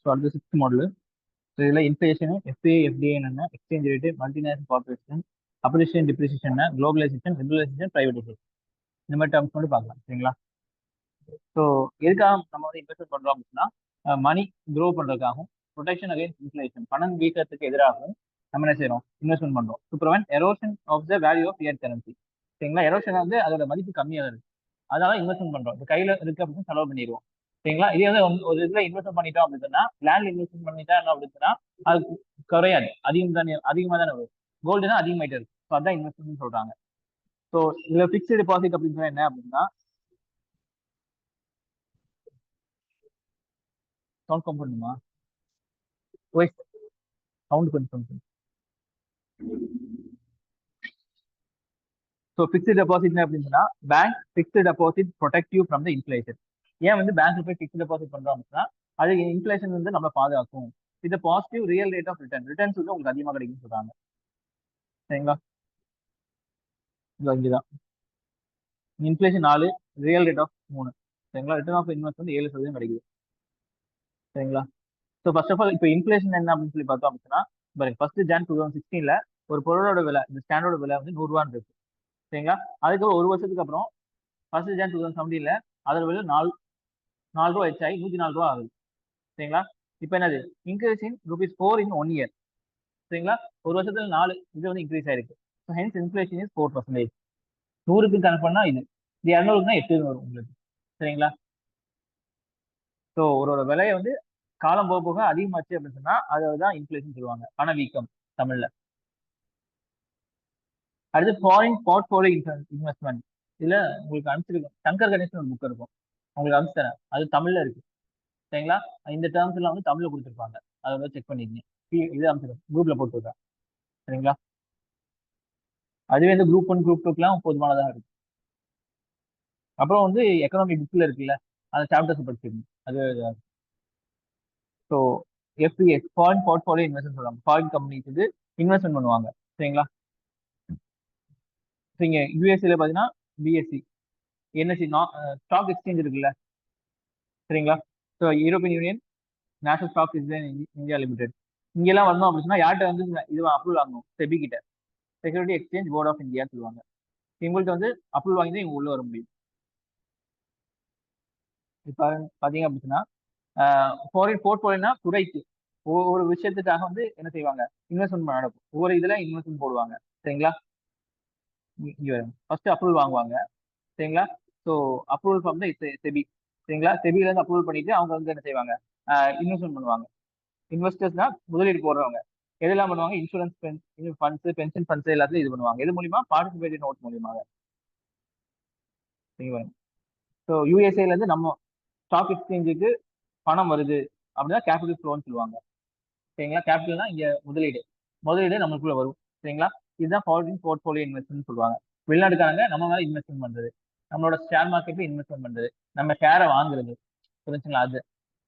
So அடுத்து 6th model. So இதில் inflation, FA, FDA என்ன, exchange rate, multinational corporation, appreciation, depreciation, globalisation, regulation, privatisation, இந்த மாதிரி terms மட்டும் பார்க்கலாம். சரிங்களா? ஸோ எதுக்காக நம்ம வந்து இன்வெஸ்ட் பண்றோம் அப்படின்னா, மணி க்ரோ பண்றதுக்காகவும், ப்ரொடெக்ஷன் அகைன்ஸ்ட் இன்ஃப்ளேஷன், பணம் வீக்கத்துக்கு எதிராகவும் நம்ம என்ன செய்யறோம், இன்வெஸ்ட்மெண்ட் பண்றோம். To prevent erosion of the value of fiat currency. சரிங்களா? எரோஷன் வந்து அதோட மதிப்பு கம்மியாக இருக்கு, அதனால இன்வெஸ்ட்மெண்ட் பண்றோம். இப்போ கையில இருக்கு அப்படின்னு செலவு பண்ணிடுவோம். சரிங்களா? இதே வந்து ஒரு இதுல இன்வெஸ்ட் பண்ணிட்டோம் அப்படின்னா, லேண்ட் இன்வெஸ்ட்மெண்ட் பண்ணிட்டா என்ன அப்படின்னா அது குறையாது, அதிகமா தானே வரும். கோல்டு தான் அதிகமாயிட்டே இருக்கு. ஸோ அதான் இன்வெஸ்ட்மெண்ட் சொல்றாங்க. ஸோ இதுல பிக்ஸ்டு டெபாசிட் அப்படின்னு சொன்னா என்ன அப்படின்னா, சவுண்ட் கம் பண்ணுமா, வாய்ஸ் சவுண்ட் கொஞ்சம். ஸோ ஃபிக்ஸ்டு டெபாசிட் அப்படின்னா, bank fixed deposit protect you from the inflation. ஏன் வந்து பேங்க்ல போய் ஃபிக்ஸ்டு டெபாசிட் பண்றோம் அப்படின்னா, அது இன்ஃப்ளேஷன் வந்து நம்ம பாதுகாக்கும். இது positive real rate of return, returns வந்து உங்களுக்கு அதிகமாக கிடைக்கும்னு சொல்றாங்க. சரிங்களா? இங்கதான் இன்ஃப்ளேஷன் 4, ரியல் ரேட் ஆஃப் 3. சரிங்களா? ரிட்டர்ன் ஆஃப் இன்வெஸ்ட் வந்து 7% கிடைக்குது. சரிங்களா? ஸோ ஃபர்ஸ்ட் ஆஃப் ஆல் இப்போ இன்ஃப்ளேஷன் என்ன அப்படின்னு சொல்லி பார்த்தோம் அப்படின்னா, பாருங்க, ஃபர்ஸ்ட் ஜான் 2016 ஒரு பொருளோட விலை, இந்த ஸ்டாண்டோட விலை வந்து 100 ரூபான்னு இருக்கு. சரிங்களா? அதுக்கு ஒரு வருஷத்துக்கு அப்புறம் ஃபர்ஸ்ட் ஜான் 2017 அதோட விலை 4 ரூபா ஆகி 104 ரூபா ஆகுது. சரிங்களா? இப்போ என்னது, இன்க்ரீஸ் இன் ₹4 இன் 1 இயர். சரிங்களா? ஒரு வருஷத்துல 4 இது வந்து இன்க்ரீஸ் ஆயிருக்கு. So hence inflation is 4%. 100க்கு கணக்கு பண்ணா இது 200க்குனா 8 வரும் உங்களுக்கு. சரிங்களா? ஸோ ஒரு விலையை வந்து காலம் போக போக அதிகமாச்சு அப்படின்னு சொன்னா அதுதான் இன்ஃப்ளேஷன் சொல்லுவாங்க, பணவீக்கம் தமிழ்ல. அடுத்து ஃபாரின் போர்ட்ஃபோலியோ இன்வெஸ்ட்மெண்ட். இதுல உங்களுக்கு அனுப்பிச்சிருக்கும், சங்கர் கணேசன் ஒரு புக் இருக்கும், உங்களுக்கு அனுப்பிச்சுத்தரேன், அது தமிழ்ல இருக்கு. சரிங்களா? இந்த டேர்ம்ஸ் எல்லாம் வந்து தமிழ்ல கொடுத்துருப்பாங்க, அதை வந்து செக் பண்ணிருக்கீங்க. இது அனுப்பிச்சிருக்கேன், குரூப்ல போட்டுருக்கேன். சரிங்களா? அதுவே இந்த குரூப் 1 குரூப் 2க்குலாம் போதுமானதாக இருக்கு. அப்புறம் வந்து எக்கனாமி புக்ல இருக்குல்ல, அந்த சாப்டர்ஸ் படிச்சிருக்கீங்க அது. So FPS, foreign portfolio investment சொல்லுவாங்க, ஃபாரின் கம்பெனிஸ் வந்து இன்வெஸ்ட்மெண்ட் பண்ணுவாங்க. சரிங்களா? நீங்க யூஎஸ்ஏல பாத்தீங்கன்னா பிஎஸ்சி, என்எஸ்சி, ஸ்டாக் எக்ஸ்சேஞ்ச் இருக்குல்ல. சரிங்களா? So European Union, National Stock Exchange India Limited, இங்கெல்லாம் வரணும் அப்படின்னா யார்கிட்ட வந்து இது அப்ரூவல் ஆகணும், செபி கிட்ட, security exchange board of India சொல்லுவாங்க. இவங்கள்ட்ட வந்து அப்ரூவல் வாங்கி தான் இவங்க உள்ள வர முடியும். இப்போ பாத்தீங்க அப்படின்னா, ஃபாரின் போர்ட்ஃபோலியோனா துறைக்கு ஒவ்வொரு விஷயத்துக்காக வந்து என்ன செய்வாங்க, இன்வெஸ்ட்மெண்ட் நடக்கும். ஒவ்வொரு இதுல இன்வெஸ்ட்மெண்ட் போடுவாங்க. சரிங்களா? இங்க ஃபர்ஸ்ட் அப்ரூவல் வாங்குவாங்க. சரிங்களா? So approval from the SEBI. சரிங்களா? செபில இருந்து அப்ரூவல் பண்ணிட்டு அவங்க வந்து என்ன செய்வாங்க, இன்வெஸ்ட்மெண்ட் பண்ணுவாங்க. இன்வெஸ்டர்ஸ்னா முதலீடு போடுறவங்க. எதெல்லாம் பண்ணுவாங்க, இன்சூரன்ஸ் ஃபண்ட்ஸ், பென்ஷன் ஃபண்ட்ஸ் எல்லாத்தையும் இது பண்ணுவாங்க. இது மூலியமா பார்ட்டிசிபேட்டிவ் நோட் மூலியமாக. சரிங்களா? ஸோ யூஎஸ்ஏல இருந்து நம்ம ஸ்டாக் எக்ஸ்சேஞ்சுக்கு பணம் வருது அப்படின்னா கேபிட்டல் ஃப்ளோன்னு சொல்லுவாங்க. சரிங்களா? கேபிட்டல்னா இங்க முதலீடு, முதலீடு நம்மளுக்குள்ள வரும். சரிங்களா? இதுதான் ஃபாரின் போர்ட்ஃபோலியோ இன்வெஸ்ட்மெண்ட் சொல்லுவாங்க. வெளிநாட்டுக்காரங்க நம்ம மேல இன்வெஸ்ட்மெண்ட் பண்றது, நம்மளோட ஷேர் மார்க்கெட்ல இன்வெஸ்ட்மெண்ட் பண்றது, நம்ம ஷேரை வாங்குறது. புரிஞ்சுங்களா? அது.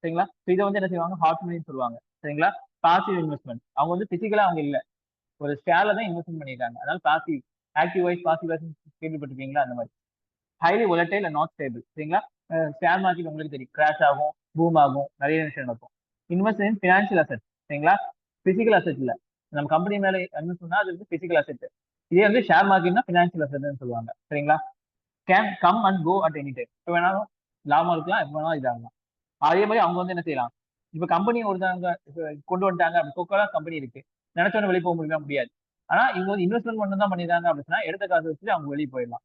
சரிங்களா? இதை வந்து என்ன செய்வாங்க, ஹாட் மணின்னு சொல்லுவாங்க. சரிங்களா? பாசிவ் இன்வெஸ்ட்மெண்ட், அவங்க வந்து பிசிக்கலா அவங்க இல்ல, ஒரு ஷேர்ல தான் இன்வெஸ்ட்மெண்ட் பண்ணிருக்காங்க, அதனால passive. Active wise passive wise கேள்விப்பட்டிருக்கீங்களா? அந்த மாதிரி. Highly volatile and not stable. சரிங்களா? ஷேர் மார்க்கெட் உங்களுக்கு தெரியும், கிராஷ் ஆகும், பூம் ஆகும், நிறைய விஷயம் நடக்கும். Invest in financial asset. சரிங்களா? பிசிக்கல் அசெட் இல்ல, நம்ம கம்பெனி மேல இன்வெஸ்ட் பண்ணா அது வந்து பிசிக்கல் அசெட். இதே வந்து ஷேர் மார்க்கெட்னா ஃபினான்ஷியல் அசெட்னு சொல்லுவாங்க. சரிங்களா? Can come and go at any time, இப்போ வேணாலும் லாபம் இருக்கலாம், எப்போ வேணாலும் இதாகலாம். அதே மாதிரி அவங்க வந்து என்ன செய்யலாம், இப்ப கம்பெனி ஒருத்தவங்க கொண்டு வந்துட்டாங்க, அப்படி கொக்கோலா கம்பெனி இருக்கு, நினைச்சோன்னு வெளியே போக முடியுமா, முடியாது. ஆனா இவங்க வந்து இன்வெஸ்ட்மெண்ட் மட்டும் தான் பண்ணிருக்காங்க அப்படின்னா எடுத்த காசு வச்சு அவங்க வெளியே போயிடலாம்.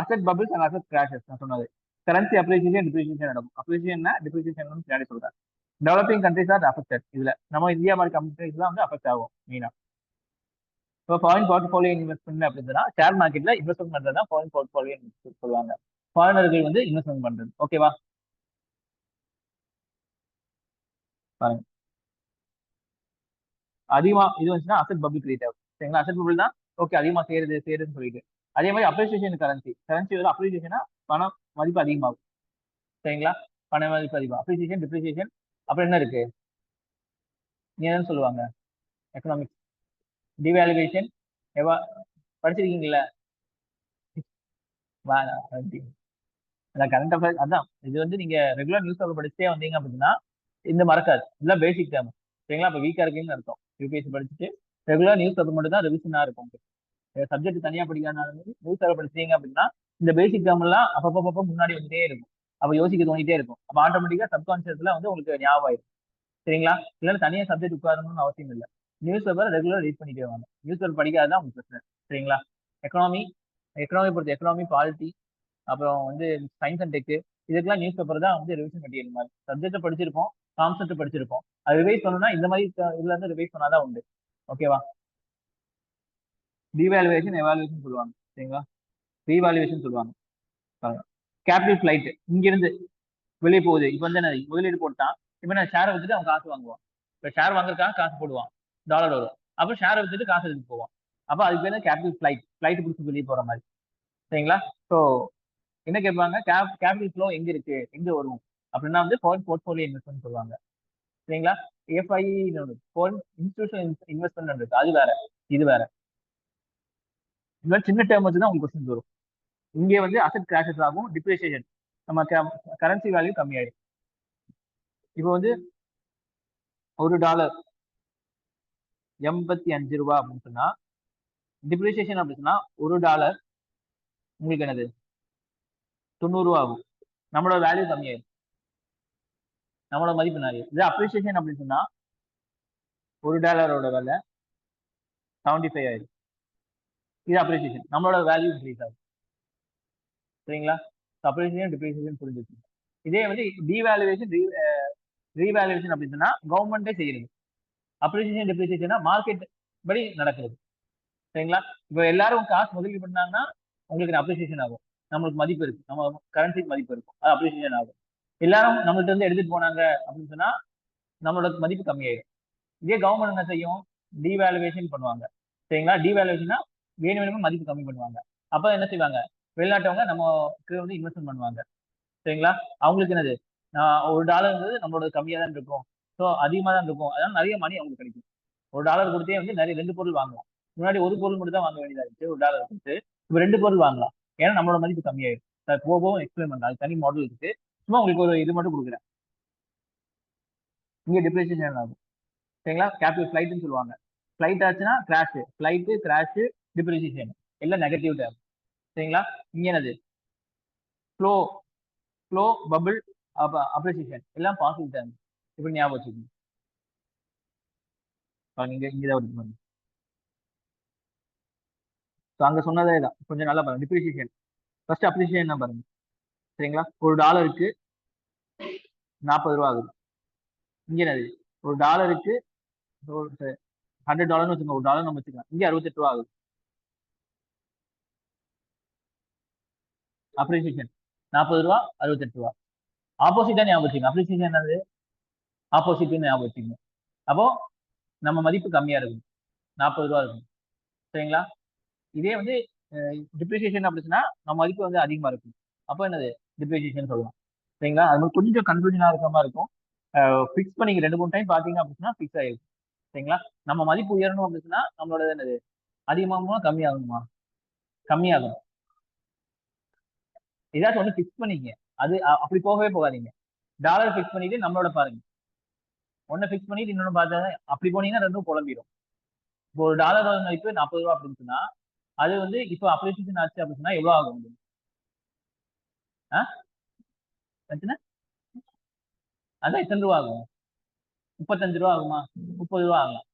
Asset bubbles and asset crashes நான் சொன்னது. கரன்சி அப்ரிசியேஷன், டிப்ரிசியேஷன் நடக்கும். அப்ரிசியேஷன் டிப்ரிசியேஷன் பின்னாடி சொல்றேன். Developing countries R affected. இதுல நம்ம இந்தியா மாதிரி கண்ட்ரிஸ் தான் வந்து அஃபெக்ட் ஆகும் மெயினா. இப்போ ஃபாரின் போர்ட்ஃபோலியோ இன்வெஸ்ட்மெண்ட் அப்படின்னா ஷேர் மார்க்கெட்ல இன்வெஸ்ட்மெண்ட் பண்றது தான் ஃபாரின் போர்ட்ஃபோலியோ சொல்லுவாங்க. ஃபாரினர்கள் வந்து இன்வெஸ்ட்மெண்ட் பண்றது. ஓகேவா? பாருங்க, அதிகமா இது வந்துச்சுன்னா அசெட் பபிள் கிரியேட் ஆகும். சரிங்களா? அசெட் பபிள் தான் ஓகே, அதிகமா சேருதுன்னு சொல்லிட்டு. அதே மாதிரி அப்ரிசியேஷன் கரன்சி, கரன்சி வந்து அப்ரிசியேஷனா பணம் மதிப்பு அதிகமாகும். சரிங்களா? பண மதிப்பு அதிகம், அப்ரிசியேஷன், டிப்ரிசியேஷன். அப்புறம் என்ன இருக்கு, என்னன்னு சொல்லுவாங்க, எக்கனாமிக்ஸ், டிவேல்யூவேஷன். எவா படிச்சிருக்கீங்களா? அதான் கரண்ட் அஃபேர்ஸ். அதான் இது வந்து நீங்க ரெகுலர் நியூஸ் பேப்பர் படிச்சுட்டே வந்தீங்க அப்படின்னா இந்த மறக்காது, இதெல்லாம் பேசிக் டேர்ம். சரிங்களா? அப்ப வீக்கா இருக்கீங்கன்னு அர்த்தம். யூபிஎஸ்சி படிச்சுட்டு ரெகுலர் நியூஸ் பேப்பர் மட்டும் தான் ரிவிஷனா இருக்கும். சப்ஜெக்ட் தனியா படிக்காதனாலும் நியூஸ் பேப்பர் படிச்சீங்க அப்படின்னா இந்த பேசிக் டேர்ம் எல்லாம் அப்பப்போ முன்னாடி வந்துட்டே இருக்கும். அப்ப யோசிக்க தோணிட்டே இருக்கும். அப்ப ஆட்டோமேட்டிக்கா சப்கான்சியஸ்ல வந்து உங்களுக்கு ஞாபகம் ஆயிடும். சரிங்களா? இல்லைன்னா தனியா சப்ஜெக்ட் உட்காரணும்னு அவசியம் இல்லை. நியூஸ் பேப்பர் ரெகுலர் ரீட் பண்ணிட்டே வாங்க. நியூஸ் பேப்பர் படிக்காதான் உங்களுக்கு பிரச்சனை. சரிங்களா? எக்கனாமி, எக்கனாமி பொறுத்து எக்கனாமி, பாலிட்டி, அப்புறம் வந்து சயின்ஸ் அண்ட் டெக், இதுக்கெல்லாம் நியூஸ் பேப்பர் தான் வந்து ரிவிஷன் மெட்டீரியல் மாதிரி. சப்ஜெக்ட் படிச்சிருப்போம், கான்செப்ட் படிச்சிருப்போம். அது ரிவைஸ் பண்ணணும்னா இந்த மாதிரி இதுல இருந்து ரிவைஸ் பண்ணாதான் உண்டு. ஓகேவா? டிவேல்யூவேஷன், எவாலுவேஷன் சொல்லுவாங்க. சரிங்களா? ரீவாலுவேஷன் சொல்லுவாங்க. கேபிட்டல் ஃபிளைட் இங்க இருந்து வெளியே போகுது. இப்போ வந்து என்ன முதலீடு போட்டான், இப்போ நான் ஷேரை வச்சுட்டு அவன் காசு வாங்குவான். இப்போ ஷேர் வாங்குறதுக்காக காசு போடுவான், டாலர் வரும். அப்போ ஷேரை வச்சுட்டு காசு எடுத்து போவான். அப்போ அதுக்கு பேர் கேபிட்டல் ஃபிளைட், ஃபிளைட் பிடிச்சி வெளியே போற மாதிரி. சரிங்களா? ஸோ என்ன கேட்பாங்க, கேபிட்டல் ஃப்ளோ எங்க இருக்கு, எங்க வரும் அப்படின்னா வந்து ஃபாரின் போர்ட்ஃபோலியோ இன்வெஸ்ட்மெண்ட் சொல்லுவாங்க. சரிங்களா? எஃப்ஐ ஃபாரின் இன்ஸ்டிடியூஷன் இன்வெஸ்ட்மெண்ட் இருக்கு, அது வேற, இது வேற. இந்த மாதிரி சின்ன டேர்ம் வச்சு தான் உங்களுக்கு கொஸ்டின் வரும். இங்கே வந்து அசெட் கிராஷஸ் ஆகும், டிப்ரிசியேஷன், நம்ம கரன்சி வேல்யூ கம்மியாயிடும். இப்போ வந்து $1 $85 அப்படின்னு சொன்னா, டிப்ரிசியேஷன் அப்படின்னு சொன்னா $1 உங்களுக்கு என்னது $90 ஆகும். நம்மளோட வேல்யூ கம்மியாயிடும், நம்மளோட மதிப்பு நிறைய. இது அப்ரிசியேஷன் அப்படின்னு சொன்னா $1 விலை 75 ஆயிடும். இது அப்ரிசியேஷன், நம்மளோட வேல்யூ இன்க்ரீஸ் ஆகும். சரிங்களா? அப்ரிசியேஷன் டிப்ரிசியேஷன் புரிஞ்சுக்கணும். இதே வந்து டிவேல்யூவேஷன், ரீவேல்யூவேஷன் அப்படின்னு சொன்னா கவர்மெண்டே செய்யறது. அப்ரிசியேஷன் டிப்ரிசியேஷன் மார்க்கெட் படி நடக்கிறது. சரிங்களா? இப்போ எல்லாரும் காசு முதலீடு பண்ணாங்கன்னா உங்களுக்கு அப்ரிசியேஷன் ஆகும், நம்மளுக்கு மதிப்பு இருக்கு, நம்ம கரன்சிக்கு மதிப்பு இருக்கும், அது அப்ரிசியேஷன் ஆகும். எல்லாரும் நம்மள்ட்ட இருந்து எடுத்துட்டு போனாங்க அப்படின்னு சொன்னா நம்மளோட மதிப்பு கம்மியாயிடும். இதே கவர்மெண்ட் என்ன செய்யும், டிவேல்யூவேஷன் பண்ணுவாங்க. சரிங்களா? டிவேல்யூவேஷனா வேணும் வேணுமே மதிப்பு கம்மி பண்ணுவாங்க. அப்ப என்ன செய்வாங்க, வெளிநாட்டவங்க நமக்கு வந்து இன்வெஸ்ட்மெண்ட் பண்ணுவாங்க. சரிங்களா? அவங்களுக்கு என்னது, $1 இருந்தது நம்மளோட கம்மியா தான் இருக்கும், ஸோ அதிகமா தான் இருக்கும், அதனால நிறைய மணி அவங்களுக்கு கிடைக்கும். $1 கொடுத்தே வந்து நிறைய 2 பொருள் வாங்கலாம். முன்னாடி ஒரு பொருள் மட்டும் தான் வாங்க வேண்டியதா இருந்துச்சு, $1 கொடுத்து இப்போ 2 பொருள் வாங்கலாம். ஏன்னா நம்மளோட மதிப்பு கம்மியாயிடும். போகவும் எக்ஸ்பிளைன் பண்றேன், அது தனி மாடல் இருக்கு. சும்மா உங்களுக்கு ஒரு இது மட்டும் கொடுக்குறேன். இங்க டிப்ரிசியேஷன் ஆகும். சரிங்களா? கேபிட்டல் ஃபிளைட்னு சொல்லுவாங்க. ஃபிளைட் ஆச்சுன்னா கிராஷ், ஃபிளைட் கிராஷ், டிப்ரிசியேஷன் எல்லாம் நெகட்டிவ் டேர்ம். சரிங்களா? இங்க என்னது, ஃப்ளோ, ஃப்ளோ, பபிள், அப்ரிசியேஷன் எல்லாம் பாசிட்டிவ் டேர்ம். இப்படி ஞாபகம் வச்சுக்கோங்க. இங்க இங்கதான் வருது. ஸோ அங்க சொன்னதே தான், கொஞ்சம் நல்லா பாருங்க. டிப்ரிசியேஷன் ஃபர்ஸ்ட், அப்ரிசியேஷன் தான் பாருங்க. சரிங்களா? $1 $40 ஆகுது. இங்க என்னது, $1 $100 வச்சுக்கோங்க, $1 நம்ம வச்சுக்கலாம். இங்க $68 ஆகுது. அப்ரிசியேஷன் $40 $68. ஆப்போசிட்டா ஞாபகம் வச்சுக்கோங்க. அப்ரிசியேஷன் என்னது, ஆப்போசிட்னு ஞாபகம் வச்சுக்கோங்க. அப்போ நம்ம மதிப்பு கம்மியா இருக்கும், $40 இருக்கும். சரிங்களா? இதே வந்து டிப்ரிசியேஷன் அப்படின்னா நம்ம மதிப்பு வந்து அதிகமா இருக்கும். அப்போ என்னது, டிப்ரிசியேஷன் சொல்லலாம். சரிங்களா? அது மாதிரி கொஞ்சம் கன்ஃபியூஷனா இருக்கிற மாதிரி இருக்கும். ஃபிக்ஸ் பண்ணி 2 3 டைம் பாத்தீங்க அப்படின்னா ஃபிக்ஸ் ஆயிருக்கும். சரிங்களா? நம்ம மதிப்பு உயரணும் அப்படின்னா நம்மளோட என்னது, அதிகமாகுமா கம்மியாகுமா, கம்மியாகும். ஏதாச்சும் ஒண்ணு ஃபிக்ஸ் பண்ணிக்கங்க. அது அப்படி போகவே போகாதீங்க. டாலர் ஃபிக்ஸ் பண்ணிட்டு நம்மளோட பாருங்க, ஒன்னு ஃபிக்ஸ் பண்ணிட்டு இன்னொன்னு பார்த்தா அப்படி போனீங்கன்னா ரெண்டும் குழம்பிடும். இப்போ $1 மதிப்பு $40 அப்படின்னு சொன்னா அது வந்து இப்போ அப்ரிசியேஷன் ஆச்சு அப்படின்னு சொன்னா எவ்வளவு ஆகும் உங்களுக்கு? அதான் எத்தனை ரூபா ஆகும், $35 ஆகுமா, $30 ஆகும்.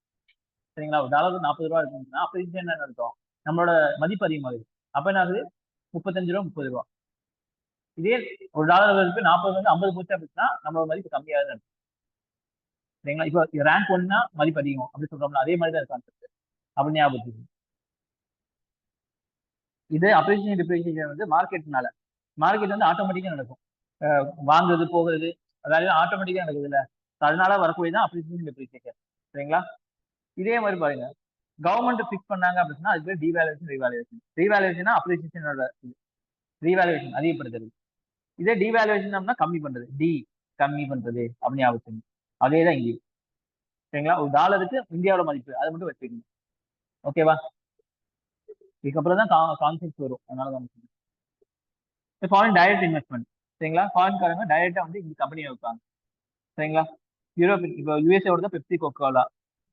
சரிங்களா? $1 $40 இருக்குன்னா அப்ரிசியேஷன் என்ன அர்த்தம், நம்மளோட மதிப்பு அதிகமாகுது. அப்ப என்ன ஆகுது, $35 $30. இதே $1 இருக்கு 40 வந்து 50 போச்சு அப்படின்னா நம்மளோட மதிப்பு கம்மியாகுது. சரிங்களா? இப்போ ரேங்க் 1னா மதிப்பு அதிகம் அப்படி சொல்றோம்ல, அதே மாதிரி தான் கான்செப்ட். அப்படி ஞாபகம். இது அப்ரிசியேஷன் டிப்ரிசியேஷன் வந்து மார்க்கெட்னால, மார்க்கெட் வந்து ஆட்டோமேட்டிக்கா நடக்கும். வாங்குறது போகிறது அதாவது ஆட்டோமேட்டிக்கா நடக்குது இல்ல, அதனால வரக்கூடியதான் அப்ரிசியேஷன் டிப்ரிசியேஷன். சரிங்களா? இதே மாதிரி பாருங்க, கவர்மெண்ட் ஃபிக்ஸ் பண்ணாங்க அப்படின்னா அது பேர் டிவேல்யூஷன், ரீவேல்யூஷன். ரீவேல்யூஷனா அப்ரிசியேஷனோட ரீவேல்யூஷன் அதிகப்படுத்துறது. இதே டிவேல்யூஷன் கம்மி பண்றது, கம்மி பண்றது அப்படின்னு ஞாபகம். அதே தான் இங்கே. சரிங்களா? $1 இந்தியாவோட மதிப்பு அதை மட்டும் வச்சுக்கோங்க. ஓகேவா? இதுக்கப்புறம் தான் கான்செப்ட் வரும், அதனால தான் ஃபாரின் டைரக்ட் இன்வெஸ்ட்மெண்ட். சரிங்களா? ஃபாரின் காரங்க டைரக்டா வந்து இந்த கம்பெனியை வைப்பாங்க. சரிங்களா? யூரோப்பியன் இப்போ யூஎஸ்ஏவோட தான் பெப்சி கோகோலா,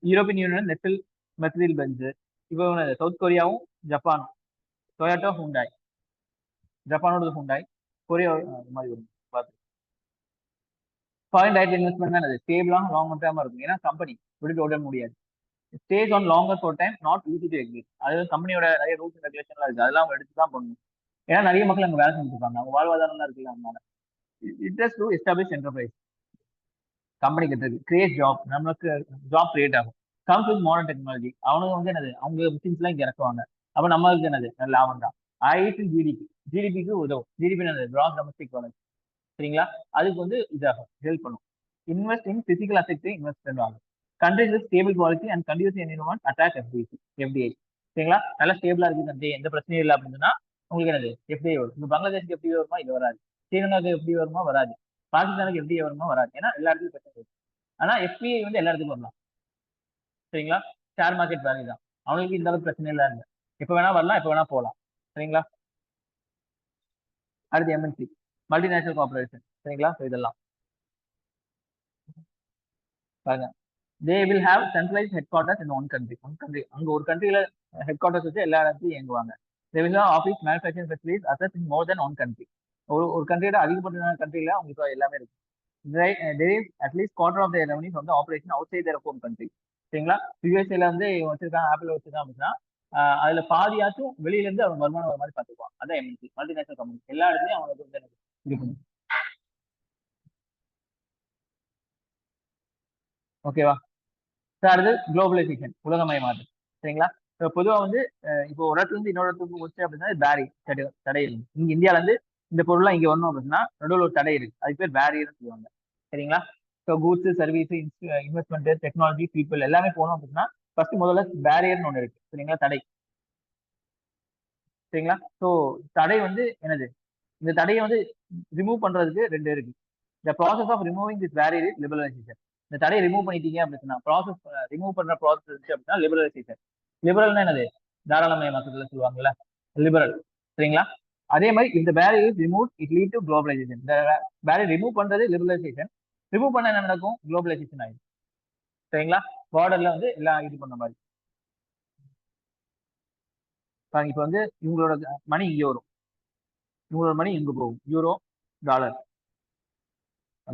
யூரோப்பியன் யூனியன் நெட்டில் மெர்சிடிஸ் பென்ஸ், இப்போ சவுத் கொரியாவும் ஜப்பானும் டொயோட்டோ ஹுண்டாய், ஜப்பானோட ஹுண்டாய், கொரியா அது மாதிரி வரும் பார்த்து. ஃபாரின் டைரக்ட் இன்வெஸ்ட்மெண்ட் தான் அது ஸ்டேபிளாக லாங் டேர்மா இருக்கும். ஏன்னா கம்பெனி விட்டுட்டு ஓட முடியாது. Stay on longer for time not easy to exit. அது கம்பெனியோட நிறைய ரூல்ஸ் அண்ட் ரெகுலேஷன்லாம் இருக்கு, அதெல்லாம் அவங்க எடுத்து தான் பண்ணணும். ஏன்னா நிறைய மக்கள் அங்கே வேலை செஞ்சுருப்பாங்க, அவங்க வாழ்வாதாரம் இருக்குல்ல. அதனால interest to establish enterprise, company கட்டுறது கிரியேட் ஜாப், நமக்கு ஜாப் கிரியேட் ஆகும். கம்ஸ் வித் மாடர்ன் டெக்னாலஜி, அவனுக்கு வந்து என்னது அவங்க மிஷின்ஸ்லாம் இங்கே இறக்குவாங்க. அப்போ நம்மளுக்கு என்னது லாபம் தான். ஐடி ஜிடிபி, ஜிடிபிக்கு உதவும். ஜிடிபி என்னது கிராஸ் டொமஸ்டிக் ப்ராடக்ட், சரிங்களா? அதுக்கு வந்து இதாகும், ஹெல்ப் பண்ணும். Invest in physical assets invest பண்ணுவாங்க. Countries with stable policy and conducive environment attract FDI, சரிங்களா? நல்லா ஸ்டேபிளா இருக்கு கண்ட்ரி, எந்த பிரச்சனையும் இல்லை அப்படின்னா உங்களுக்கு என்னது எஃப்டிஐ வரும். இப்போ பங்களாதேஷ்க்கு எஃப்டிஐ வருமா? இது வராது. ஸ்ரீலங்காவுக்கு எஃப்டிஐ வருமா? வராது. பாகிஸ்தானுக்கு எஃப்டிஐ வருமா? வராது. ஏன்னா எல்லா இடத்துலையும் பிரச்சனை இருக்கு. ஆனா எஃபிஐ வந்து எல்லா இடத்துக்கும் வரலாம், சரிங்களா? ஷேர் மார்க்கெட் வேல்யூ தான், அவங்களுக்கு இந்த அளவுக்கு பிரச்சனை இல்லை. எப்போ வேணா வரலாம், எப்போ வேணா போகலாம், சரிங்களா? அடுத்து எம்என்சி, மல்டிநேஷனல் கார்பரேஷன், சரிங்களா? இதெல்லாம் பாருங்க. They will have centralise headquarters in one country. அங்க ஒரு கண்ட்ரியில ஹெட் குவார்டர்ஸ் வச்சு எல்லா இடத்துலையும் இயங்குவாங்க. They will have office manufacturing facilities அசஸ் in more than one country. ஒரு கண்ட்ரியோட அதிகப்பட்ட கண்ட்ரியில அவங்களுக்கு எல்லாமே இருக்கு. there is at least quarter of their revenue from the operation outside their home country, சரிங்களா? யூஎஸ்ஏல வந்து வச்சிருக்காங்க, ஆப்பிள் வச்சிருக்காங்க அப்படின்னா அதுல பாதியாச்சும் வெளியில இருந்து அவங்க வருமானம் வர மாதிரி பார்த்துக்குவான். அதான் எம்என்சி, மல்டிநேஷனல் கம்பெனி. எல்லா இடத்துலயும் அவங்களுக்கு வந்து இருக்கணும். ஓகேவா? அடுத்து குளோபலைசேஷன், உலகமயமாதல், சரிங்களா? இப்போ பொதுவாக வந்து இப்போ ஒரு இடத்துல இருந்து இன்னொரு இடத்துக்கு போச்சு அப்படின்னா பேரியர், தடை இருக்கு. இங்க இந்தியால இருந்து இந்த பொருள்லாம் இங்க வரணும் அப்படின்னா நடுவில் ஒரு தடை இருக்கு, அதுக்கு பேர் பேரியர்னு சொல்லுவாங்க, சரிங்களா? So goods, service, investment, technology, people எல்லாமே போகணும் அப்படின்னா ஃபர்ஸ்ட் முதல்ல பேரியர்னு ஒன்று இருக்கு, சரிங்களா? தடை, சரிங்களா? ஸோ தடை வந்து என்னது? இந்த தடையை வந்து ரிமூவ் பண்றதுக்கு ரெண்டு இருக்கு. The process of removing this barrier is liberalisation. இந்த தடையை ரிமூவ் பண்ணிட்டீங்க அப்படின்னா ப்ராசஸ், ரிமூவ் பண்ற ப்ராசஸ் இருந்துச்சு அப்படின்னா லிபரலைசேஷன். லிபரல்னா என்னது? தாராளமயமாக்கத்துல சொல்லுவாங்கல்ல, லிபரல், சரிங்களா? அதே மாதிரி இந்த barrier is remove it lead to globalisation. இந்த பேரியர் ரிமூவ் பண்றது லிபரலைசேஷன், ரிமூவ் பண்ண என்ன நடக்கும்? குளோபலைசேஷன் ஆயிடும், சரிங்களா? பார்டர்ல வந்து எல்லாம் இது பண்ண மாதிரி. இப்போ வந்து இவங்களோட மணி இங்கே வரும், இவங்களோட மணி இங்க போகும், யூரோ, டாலர்.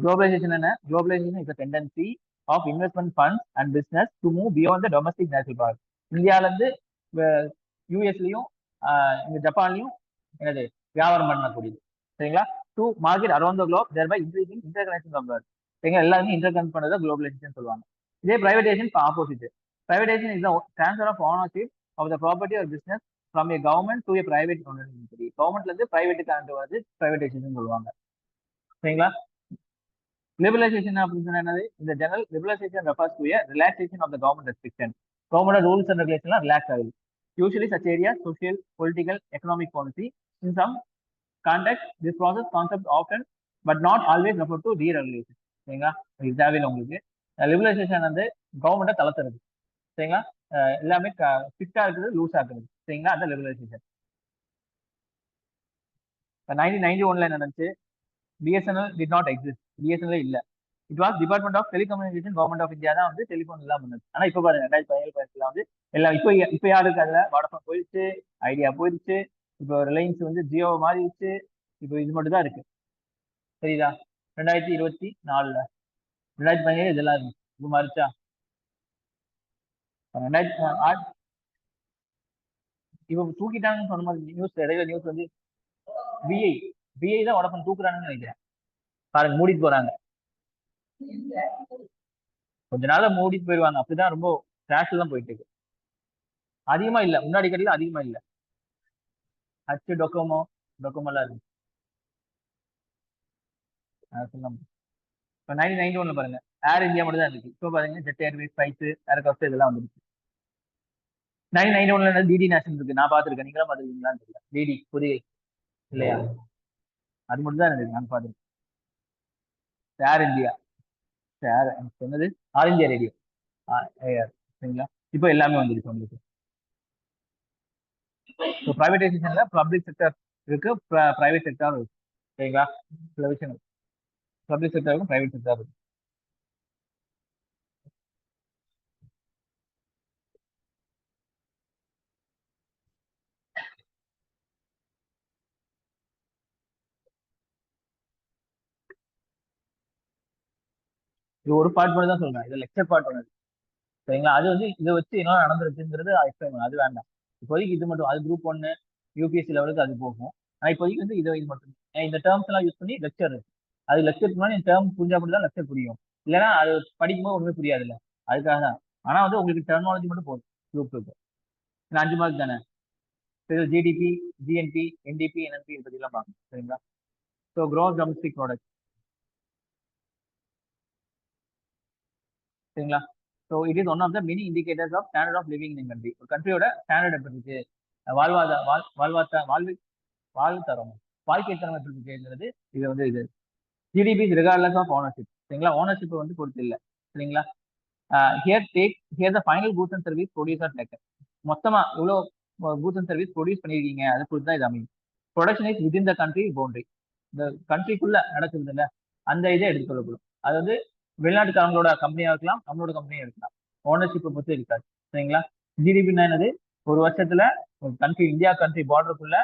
Globalization என்ன? Globalization is a tendency of investment funds and business to move beyond the domestic national park. இந்தியால இருந்து யூஎஸ்லயும் இங்க ஜப்பான்லயும் என்னது வியாபாரம் பண்ணக்கூடியது, சரிங்களா? To market around the globe, thereby increasing interconnection of world, சரிங்களா? எல்லாருமே இன்டர்கனெக்ட் பண்ணதை குளோபலைசேஷன் சொல்லுவாங்க. இதே privatisation opposite. Privatisation is the transfer of ownership of the property or business from a government to a private owner. கவர்மெண்ட்ல இருந்து பிரைவேட்டுக்கு வந்து privatisation சொல்லுவாங்க, சரிங்களா? Liberalization அப்படின்னு என்னது? இந்த general liberalisation refers to a relaxation of the government restriction. Government rules and regulations relax ஆகுது. Usually such areas social, political, economic policy. In some context, this process concept often but not always refer to deregulation, சரிங்களா? இது தேவையில்லை உங்களுக்கு. Liberalisation வந்து கவர்மெண்ட்டை தளர்த்துறது, சரிங்களா? எல்லாமே ஸ்ட்ரிக்டா இருக்குது, லூஸா இருக்குது, சரிங்களா? அந்த லிபரலைசேஷன். 1991 என்ன நடந்துச்சு? BSNL did not exist, BSNL இல்ல. It was department of telecommunication, government of India தான் வந்து டெலிஃபோன் எல்லாம் பண்ணுது. ஆனா இப்ப பாருங்க 2017 வந்து எல்லாம் இப்ப யாரு இருக்காதுல, வோடஃபோன் போயிடுச்சு, ஐடியா போயிடுச்சு, இப்போ ரிலையன்ஸ் வந்து ஜியோ மாறிடுச்சு, இப்போ இது மட்டும் தான் இருக்கு, சரிதா? 2024ல 2017 இதெல்லாம் இருக்கு, இப்போ மாறிச்சா? 2000 இப்போ தூக்கிட்டாங்கன்னு சொன்ன மாதிரி நியூஸ், இடையில நியூஸ் வந்து விஐ விஐ தான் வோடஃபோன் தூக்குறாங்கன்னு நினைக்கிறேன். பாருங்க மூடிட்டு போறாங்க, கொஞ்ச நாள்ல மூடிட்டு போயிடுவாங்க. அப்படிதான் ரொம்ப கிராஷ்ல தான் போயிட்டு இருக்கு. அதிகமா இல்ல, முன்னாடி கடையில அதிகமா இல்ல. ஹச் டொக்கோமோ டொக்கோமோலாம் இருக்கு. இப்போ 1991ல பாருங்க ஏர் இந்தியா மட்டும் தான் இருக்கு. இப்போ பாருங்க ஜெட் ஏர்வேஸ், ஸ்பைஸ், ஏர்கிராஃப்ட் இதெல்லாம் வந்துருக்கு. 1991ல டிடி நேஷனல் இருக்கு, நான் பார்த்துருக்கேன், நீங்களும் பார்த்துருக்கீங்களான்னு தெரியல. டிடி புதிய இல்லையா? அது மட்டும் தான் இருக்கு, நான் பார்த்துருக்கேன். ஏர் இந்தியா, ஏர் சொன்னது ஆல் இந்தியா ரேடியோ, சரிங்களா? இப்போ எல்லாமே வந்துருக்கு உங்களுக்கு. ஸோ ப்ரைவேடைசேஷன்ல பப்ளிக் செக்டர் இருக்கு, பிரைவேட் செக்டர் இருக்கு, சரிங்களா? சில விஷயங்கள் பப்ளிக் செக்டர் இருக்கும், பிரைவேட் செக்டர் இருக்கு. இது ஒரு பார்ட் மட்டும் தான் சொல்றேன், இது லெக்சர் பார்ட் ஒன்று. சரிங்களா? அது வந்து இதை வச்சு என்ன நடந்திருக்குங்கிறது எக்ஸ்பிளைன் பண்ணும், அது வேண்டாம். இப்போதைக்கு இது மட்டும், அது குரூப் 1 யூபிஎஸ்சி லெவலுக்கு அது போகும். ஆனா இப்போதைக்கு வந்து இது மட்டும். இந்த டேர்ம்ஸ் எல்லாம் யூஸ் பண்ணி லெக்சர் இருக்கு. அது லெக்சருக்கு முன்னாடி டேர்ம் புரிஞ்சா மட்டும் தான் லெக்சர் புரியும். இல்லைன்னா அது படிக்கும்போது ஒண்ணுமே புரியாது இல்லை. அதுக்காக தான். ஆனா வந்து உங்களுக்கு டெர்மினாலஜி மட்டும் போதும் குரூப் 2க்கு. 5 மார்க் தானே. ஜிடிபி, ஜிஎன்பி, என்டிபி, என்என்பி இதை பத்தி எல்லாம் பார்க்கணும். சரிங்களா? So gross domestic product. சரிங்களா? So it is one of the many indicators of standard of living in country. ஒரு கண்ட்ரியோட ஸ்டாண்டர்ட் எப்படி இருக்கு, வாழ்வாதார வாழ்வு தரம், வாழ்க்கை தரம் எப்படி இருக்குங்கிறது இது வந்து இது. GDP regardless of ownership. சரிங்களா? ஓனர்ஷிப் வந்து பொறுத்து இல்லை. சரிங்களா? Here the final goods and service produce are taken. மொத்தமா இவ்வளோ கூட்ஸ் அண்ட் சர்வீஸ் ப்ரொடியூஸ் பண்ணியிருக்கீங்க, அதை பொறுத்து தான் இது அமையும். Production is within the country boundary. இந்த கண்ட்ரிக்குள்ள நடக்குது இல்லை, அந்த இதை எடுத்துக்கொள்ளப்படும். அது வந்து வெளிநாட்டுக்காரங்களோட கம்பெனியா இருக்கலாம், நம்மளோட கம்பெனியா இருக்கலாம். ஓனர்ஷிப்பை பொறுத்து இருக்காது. சரிங்களா? ஜிடிபின்னா என்னது, ஒரு வருஷத்துல ஒரு கண்ட்ரி, இந்தியா கண்ட்ரி பார்டருக்குள்ள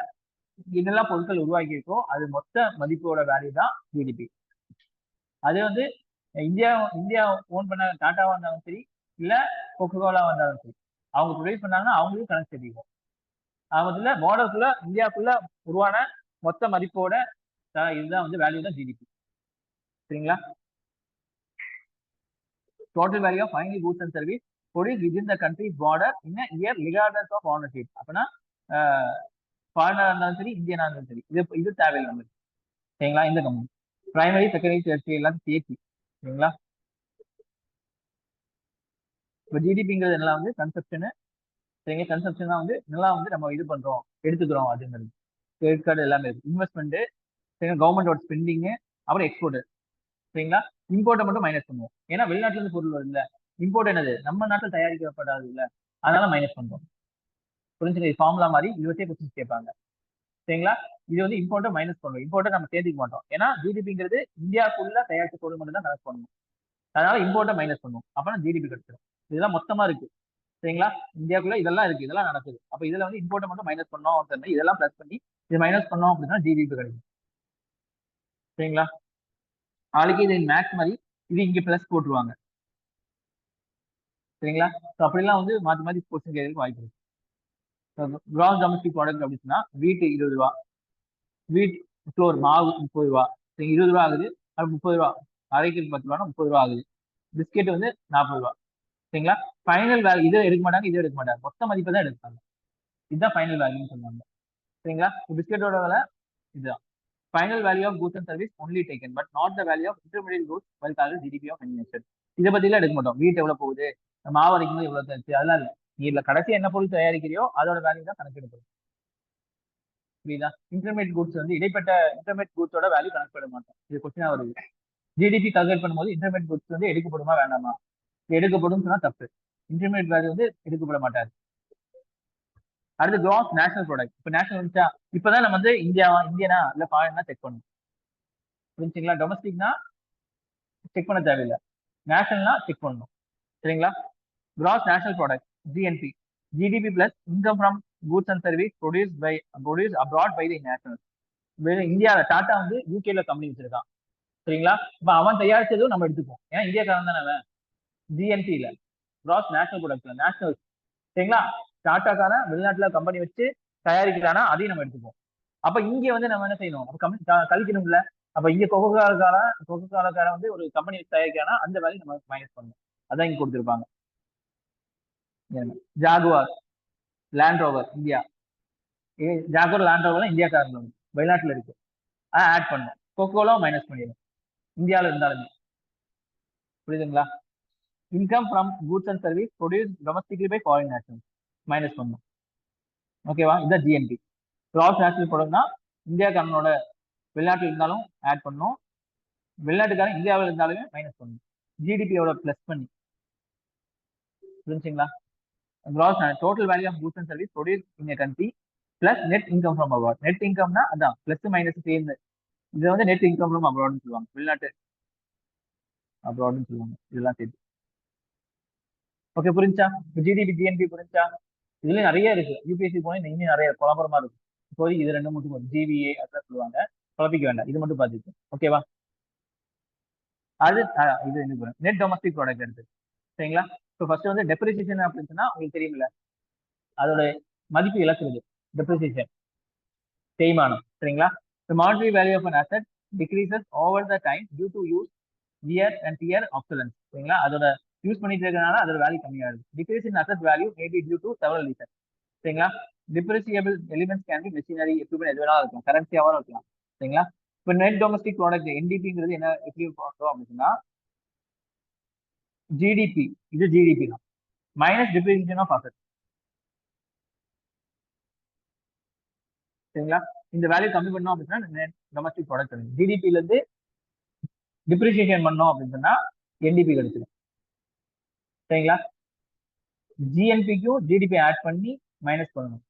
இதெல்லாம் பொருட்கள் உருவாக்கி இருக்கோ அது மொத்த மதிப்போட வேல்யூ தான் ஜிடிபி. அது வந்து இந்தியா இந்தியா ஓன் பண்ண டாட்டாவா இருந்தாலும் சரி, இல்ல கோகோகோலா வந்தாலும் சரி, அவங்க ப்ரொடியூஸ் பண்ணாங்கன்னா அவங்களுக்கும் கணக்கு தெரியும். அதுல பார்டருக்குள்ள இந்தியாவுக்குள்ள உருவான மொத்த மதிப்போட இதுதான் வந்து வேல்யூ தான் ஜிடிபி. சரிங்களா? Total value of final goods and service produce within the country's border in year regardless of ownership. அப்படின்னா ஃபாரினரா இருந்தாலும் சரி, இந்தியனா இருந்தாலும் சரி, இது தேவையில்லை நம்மளுக்கு. சரிங்களா? இந்த கம்பெனி பிரைமரி, செகண்டரி, டெர்ஷரி எல்லாம் சேர்த்து. சரிங்களா? இப்போ ஜிடிபிங்கிறது எல்லாம் வந்து கன்செப்ஷனு. சரிங்க, கன்செப்ஷன் தான் வந்து நல்லா வந்து நம்ம இது பண்றோம், எடுத்துக்கிறோம் அதுங்கிறது. கிரெடிட் கார்டு எல்லாமே இருக்கு, இன்வெஸ்ட்மெண்ட், சரிங்க, கவர்மெண்டோட ஸ்பெண்டிங், அப்புறம் எக்ஸ்போர்ட். சரிங்களா? இம்போர்ட்டை மட்டும் மைனஸ் பண்ணுவோம், ஏன்னா வெளிநாட்டுல இருந்து பொருள் வருது இல்ல. இம்போர்ட் என்னது, நம்ம நாட்டில் தயாரிக்கப்படாது இல்ல, அதனால மைனஸ் பண்றோம். புரிஞ்சுங்க, ஃபார்முலா மாதிரி இது வச்சே கொஸ்டின்ஸ் கேட்பாங்க. சரிங்களா? இது வந்து இம்போர்ட்டை மைனஸ் பண்ணுவோம், இம்போர்ட்டை நம்ம சேர்த்துக்க மாட்டோம். ஏன்னா ஜிடிபிங்கிறது இந்தியாவுக்குள்ள தயாரிச்ச பொருள் மட்டும் தான் கனெக்ட் பண்ணணும். அதனால இம்போர்ட்டை மைனஸ் பண்ணுவோம், அப்பனா ஜிடிபி கிடைச்சிடும். இதெல்லாம் மொத்தமா இருக்கு. சரிங்களா? இந்தியாவுக்குள்ள இதெல்லாம் இருக்கு, இதெல்லாம் நடக்குது. அப்ப இதுல வந்து இம்போர்ட்டை மட்டும் மைனஸ் பண்ணோம் அப்படின்னா, இதெல்லாம் பிளஸ் பண்ணி இது மைனஸ் பண்ணோம் அப்படின்னா ஜிடிபி கிடைக்கும். சரிங்களா? நாளைக்கு இது மேக்ஸ் மாதிரி இது இங்க பிளஸ் போட்டுருவாங்க. சரிங்களா? ஸோ அப்படிலாம் வந்து மாற்றி மாற்றி கொஸ்டின் கேட்கறதுக்கு வாய்ப்பு இருக்கு. கிராஸ் டொமஸ்டிக் ப்ராடக்ட் அப்படின்னா வீட்டு 20 ரூபா, வீட் ஃப்ளோர் மாவு 30 ரூபா, 20 ரூபா ஆகுது. அது 30 ரூபா, அரைக்கு 10 ரூபா, 30 ரூபா ஆகுது. பிஸ்கெட் வந்து 40 ரூபா. சரிங்களா? ஃபைனல் வேல்யூ இதை எடுக்க மாட்டாங்க, இதை எடுக்க மாட்டாங்க, மொத்த மதிப்பை தான் எடுப்பாங்க. இதுதான் ஃபைனல் வேல்யூன்னு சொல்லுவாங்க. சரிங்களா? பிஸ்கெட்டோட விலை இதுதான். Final value of goods and service only taken but not the value of intermediate goods well called GDP of any nation. இதை பத்திலாம் எடுக்க மாட்டோம். வீட்டு எவ்வளவு போகுது, மாவு அரைக்கும் போது எவ்வளவு தச்சு, அதெல்லாம் இல்லை. நீ இல்ல கடைசி என்ன பொருள் தயாரிக்கிறியோ அதோட வேல்யூ தான் கணக்கெடுப்போம். புரியுதா? இன்டர்மீடியட் கூட்ஸ் வந்து இடைப்பட்ட இன்டர்மீடியட் கூட்ஸோட வேல்யூ கணக்கிட மாட்டோம். இது கொஸ்டினா வருது. ஜிடிபி கால்குலேட் பண்ணும்போது இன்டர்மீடியட் கூட்ஸ் வந்து எடுக்கப்படுமா வேண்டாமா, எடுக்கப்படும் சொன்னா தப்பு. இன்டர்மீடியட் வேல்யூ வந்து எடுக்கப்பட மாட்டாது. அடுத்து கிராஸ் நேஷனல் ப்ராடக்ட். இப்போ நேஷனல் வந்துச்சா, இப்பதான் நம்ம வந்து இந்தியனா இல்ல ஃபாரினா செக் பண்ணணும். புரிஞ்சுங்களா? டொமஸ்டிக்னா செக் பண்ண தேவையில்லை, நேஷனல்னா செக் பண்ணணும். சரிங்களா? Gross national product, GNP, GDP plus income from goods and service produce abroad by the national. இந்தியாவில் டாடா வந்து யூகேல கம்பெனி வச்சிருக்கான். சரிங்களா? இப்போ அவன் தயாரிச்சதும் நம்ம எடுத்துப்போம், ஏன்னா இந்தியாக்காரன் தானே அவன். ஜிஎன்பி இல்ல, கிராஸ் நேஷனல் ப்ராடக்ட்ல நேஷனல். சரிங்களா? டாட்டாக்கான வெளிநாட்டுல கம்பெனி வச்சு தயாரிக்கிறானா அதையும் நம்ம எடுத்துப்போம். அப்ப இங்க வந்து நம்ம என்ன செய்யணும், அப்ப கழிக்கணும்ல. அப்ப இங்க கொக்கோகாலக்கார வந்து ஒரு கம்பெனி வச்சு தயாரிக்கிறானா அந்த வேலையை நம்ம மைனஸ் பண்ணணும். அதான் இங்க கொடுத்துருப்பாங்க. Jaguar, Land Rover India. Jaguar Land Rover இந்தியாக்காரங்க வெளிநாட்டுல இருக்கு, ஆட் பண்ணும். கொக்கோலா மைனஸ் பண்ணிடும், இந்தியாவில இருந்தாலுமே. புரியுதுங்களா? Income from goods and service produce domestically by foreign national minus பண்ணும். ஓகேவா? இதுதான் ஜிஎன்பி. கிராஸ் நேஷனல் ப்ராடக்ட்னா இந்தியாக்காரனோட வெளிநாட்டில் இருந்தாலும் ஆட் பண்ணும், வெளிநாட்டுக்காரன் இந்தியாவில் இருந்தாலுமே மைனஸ் பண்ணும், ஜிடிபியோட பிளஸ் பண்ணி. புரிஞ்சுங்களா? Gross total value of goods and service produce in a country plus net income from abroad. Net இன்கம்னா அதான் பிளஸ் மைனஸ் சேர்ந்து, இது வந்து நெட் இன்கம் ஃப்ரம் அப்ராட்னு சொல்லுவாங்க, வெளிநாட்டு அப்ராட்னு சொல்லுவாங்க, இதெல்லாம் சேர்த்து. ஓகே, புரிஞ்சா? ஜிடிபி ஜிஎன்பி புரிஞ்சா? இதுல நிறைய இருக்கு, யூபிஎஸ்சி போனா இன்னும் நிறைய குழப்பமா இருக்கு. இப்போதைக்கு இது ரெண்டு மட்டும் ஜிவிஏ அதெல்லாம் சொல்லுவாங்க, குழப்பிக்க வேண்டாம், இது மட்டும் பார்த்துட்டு. ஓகேவா? அது இது நெட் டொமஸ்டிக் ப்ராடக்ட் எடுத்து. சரிங்களா? ஸோ ஃபர்ஸ்ட் வந்து டெப்ரிசியேஷன் அப்படின்னு சொன்னா உங்களுக்கு தெரியுமில்ல, அதோட மதிப்பு இழக்கிறது, டெப்ரிசியேஷன், தேய்மானம். சரிங்களா? The monetary value of an asset decreases over the time due to use, wear and tear, obsolescence. சரிங்களா? அதோட யூஸ் பண்ணிட்டு இருக்கனால அதோட வேல்யூ கம்மியாகுது. Decrease in asset value may be due to several reasons. சரிங்களா? Depreciable elements can be machinery, equipment, எது வேணாலும் இருக்கலாம், கரன்சியாவும் இருக்கலாம். சரிங்களா? இப்போ நெட் டொமஸ்டிக் ப்ராடக்ட் NDPங்கிறது என்ன எப்படி பார்த்தோம் அப்படின்னா, ஜிடிபி, இது ஜிடிபி தான், மைனஸ் டிப்ரிசியேஷன் ஆஃப் அசெட். சரிங்களா? இந்த வேல்யூ கம்மி பண்ணோம் அப்படின்னா நெட் டொமஸ்டிக் ப்ராடக்ட் கிடைக்கும். ஜிடிபில இருந்து டிப்ரிசியேஷன் பண்ணோம் அப்படின்னு சொன்னா NDP கிடைச்சிடும். சரிங்களா? ஜிஎன்பிக்கும் ஜிடிபி ஆட் பண்ணி மைனஸ் பண்ணணும்,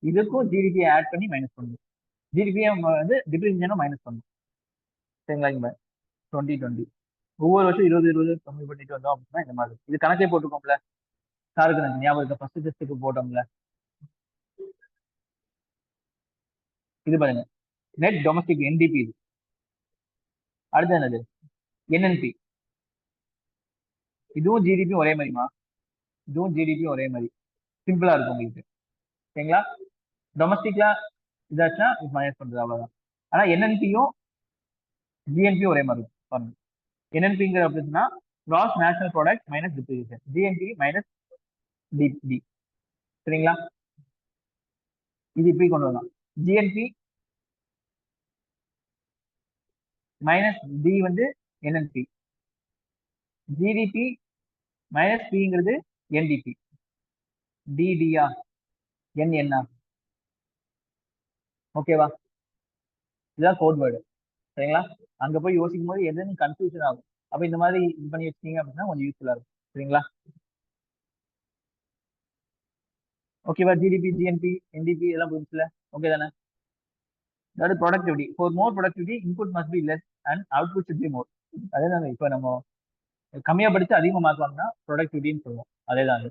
இதுக்கும் ஜிடிபி ஆட் பண்ணி மைனஸ் பண்ணணும், ஜிடிபியை வந்து டிப்ரிசியேஷனும் மைனஸ் பண்ணணும். சரிங்களா? இங்க 2020 ஒவ்வொரு வருஷம் 20 கம்மி பண்ணிட்டு வந்தோம் அப்படின்னா இந்த மாதிரி இது கணக்கே போட்டுக்கோம்ல, சாருக்கு எனக்கு ஞாபகம் இருக்க ஃபர்ஸ்ட் டெஸ்ட்டுக்கு போட்டோம்ல, இது பாருங்க நெட் டொமஸ்டிக் NDP. இது அடுத்து என்னது NNP, இதுவும் ஜிடிபி ஒரே மாதிரிமா, இதுவும் ஜிடிபி ஒரே மாதிரி, சிம்பிளா இருக்கும் உங்களுக்கு. சரிங்களா? டொமஸ்டிக்ல இதாச்சுன்னா இது மைனஸ் பண்றது அவ்வளவுதான். ஆனா NNPயும் ஜிஎன்பியும் ஒரே மாதிரி இருக்கும் பாருங்க. NNPங்கிற அப்படின்னா gross national product minus depreciation, GNP minus DP. சரிங்களா? இது இப்படி கொண்டு வரலாம், ஜிஎன்பி மைனஸ் டி வந்து NNP, ஜிடிபி மைனஸ் பிங்கிறது NDP, டிடியா NNA. ஓகேவா? இதுதான் கோட் வேர்டு. சரிங்களா? அங்க போய் யோசிக்கும் போது எதுன்னு கன்ஃபியூஷன் ஆகும். அப்ப இந்த மாதிரி இது பண்ணி வச்சிட்டீங்க அப்படின்னா கொஞ்சம் யூஸ்ஃபுல்லா இருக்கும். சரிங்களா? ஓகேவா? ஜிடிபி, ஜிஎன்பி, NDP எல்லாம் புரிஞ்சுல? ஓகே தானே? அதாவது productivity, for more productivity input must be less and output should be more. அதே தாங்க இப்போ நம்ம கம்மியா படிச்சு அதிகமா மார்க் வாங்கினா ப்ரொடக்டிவிட்டின்னு சொல்லுவோம். அதே தான்,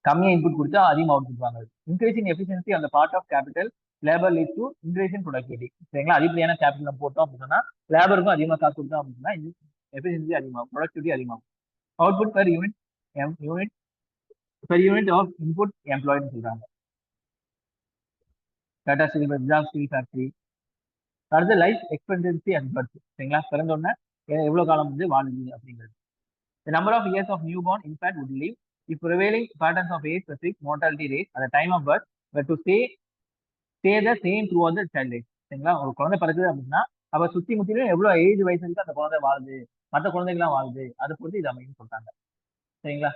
கம்மியா இன்புட் கொடுத்தா அதிகமா அவுட்புட் வாங்குறது. இன்க்ரீசிங் எஃபிஷியன்சி அந்த part of capital labour lead to increase in productivity. சரிங்களா? அதிகப்படியான கேபிட்டல் நம்ம போட்டோம் அப்படின்னா லேபருக்கும் அதிகமாக காசு கொடுத்தோம் அப்படின்னா எஃபிஷியன்சி அதிகமாகும், ப்ரொடக்டிவிட்டி அதிகமாகும். Output per unit, unit per unit of input எம்ப்ளாய்னு சொல்றாங்க. Tata steel, Bajaj steel factory. அடுத்து லைஃப் எக்ஸ்பெக்டன்சி அண்ட் பர்த். சரிங்களா? பிறந்தோடனே எவ்வளவு காலம் வந்து வாழுது அப்படிங்கிறது. The number of years of newborn infant would live if prevailing patterns of age-specific mortality rate at the time of birth were to stay the same throughout the child life. சரிங்களா? ஒரு குழந்தை பிறகுது அப்படின்னா அவ சுத்தி முத்திலும் எவ்வளவு ஏஜ் வயசு இருக்கு அந்த குழந்தை வாழுது, மற்ற குழந்தைகள்லாம் வாழுது, அதை பொறுத்து இது அமையும் சொல்றாங்க. சரிங்களா?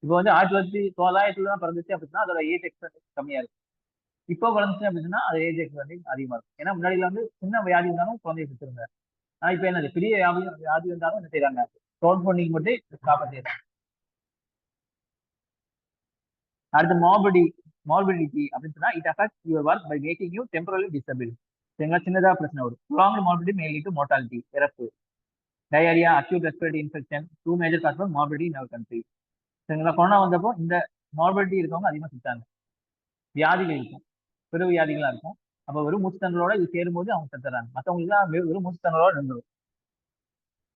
இப்போ வந்து 1900 தான் பிறந்துச்சு அப்படின்னா அதோட ஏஜ் எக்ஸ்பெக்டன்சி கம்மியா இருக்கு. இப்போ பிறந்துச்சு அப்படின்னா அது ஏஜ் எக்ஸ்பெக்டன்சி அதிகமா இருக்கும். ஏன்னா முன்னாடியில வந்து சின்ன வியாதி இருந்தாலும் குழந்தைய சுத்திருந்தாங்க. ஆனா இப்ப என்னது, பெரிய வியாதி இருந்தாலும் என்ன செய்யறாங்க, க்ரௌட் ஃபண்டிங் போட்டு காப்பாற்றிடுறாங்க. அடுத்து மார்பிடிட்டி அப்படின்னு சொன்னா it affects your work by making you temporarily disable. சரிங்களா? சின்னதா பிரச்சனை வரும். Prolonged morbidity may lead to mortality, இறப்பு. Diarrhoea, acute respiratory infection, 2 major cause of morbidity in our country. சரிங்களா? கொரோனா வந்தப்போ இந்த மார்பிடிட்டி இருக்கவங்க அதிகமாக செத்தாங்க. வியாதிகள் இருக்கும், பெரு வியாதிகளா இருக்கும். அப்போ வெறும் மூச்சுத்தங்களோட இது சேரும்போது அவங்க செத்துறாங்க, மற்றவங்களுக்கு தான் வெறும் மூச்சுத்தங்களோட நின்றுடும்.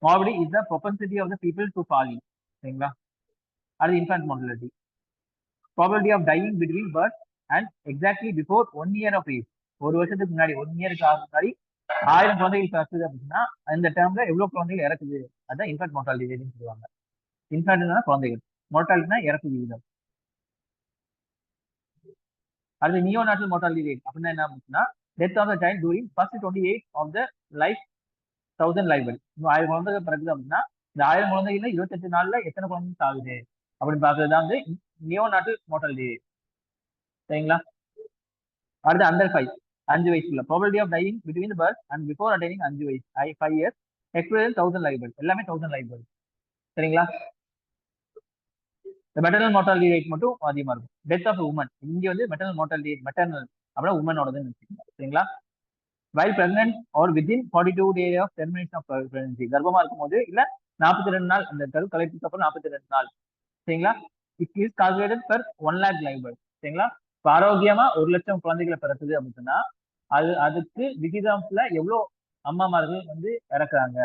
Morbidity is the propensity of the people to fall in. சரிங்களா? அது infant mortality, probability of dying between birth and exactly before 1 year of age. ஒரு வருஷத்துக்கு முன்னாடி, 1 இயருக்கு முன்னாடி 1000 குழந்தைகள் பிறக்குது அப்படின்னா அந்த டேர்ம்ல எவ்வளவு குழந்தைகள் இறக்குது, அதான் இன்ஃபேன்ட் மோர்டாலிட்டி ரேட்னு சொல்லுவாங்க. இன்ஃபேன்ட்னா குழந்தைகள், மோர்டாலிட்டினா இறப்பு விகிதம். அது நியோநாட்டல் மோர்டாலிட்டி ரேட் அப்படின்னா என்ன அப்படின்னா death of the child during first 28 of the life 1000 life. இன்னும் 1000 குழந்தைகள் பிறகுது அப்படின்னா இந்த 1000 குழந்தைகள்ல 28 நாள்ல எத்தனை குழந்தைங்க சாகுது அப்படின்னு பாக்குறது தான் வந்து நியோநாட்டல் மோர்டாலிட்டி ரேட். சரிங்களா? அடுத்து அண்டர் 5, 5 வயசுல probability of dying between birth and before attaining 5 வயசு, 5 இயர்ஸ், எக்ஸ்பீரியன்ஸ் 1000 லைஃப் பர்த், எல்லாமே 1000 லைஃப் பர்த். சரிங்களா? இந்த மெட்டர்னல் மார்டாலிட்டி ரேட் மட்டும் அதிகமா இருக்கும். டெத் ஆஃப் உமன், இங்க வந்து மெட்டர்னல் மார்டாலிட்டி ரேட், மெட்டர்னல் அப்படின்னா உமனோடதுன்னு வச்சுக்கோங்க. சரிங்களா? While pregnant or within 42 days of termination of pregnancy, கர்ப்பமா இருக்கும் போது இல்ல 42 நாள், அந்த கரு கலைப்புக்கு அப்புறம் 42 நாள். சரிங்களா? It is calculated per 1 lakh life birth. சரிங்களா? இப்போ ஆரோக்கியமா 1,00,000 குழந்தைகளை பிறக்குது அப்படின்னு சொன்னா அதுக்கு விகிதம்ல எவ்வளவு அம்மாமார்கள் வந்து இறக்குறாங்க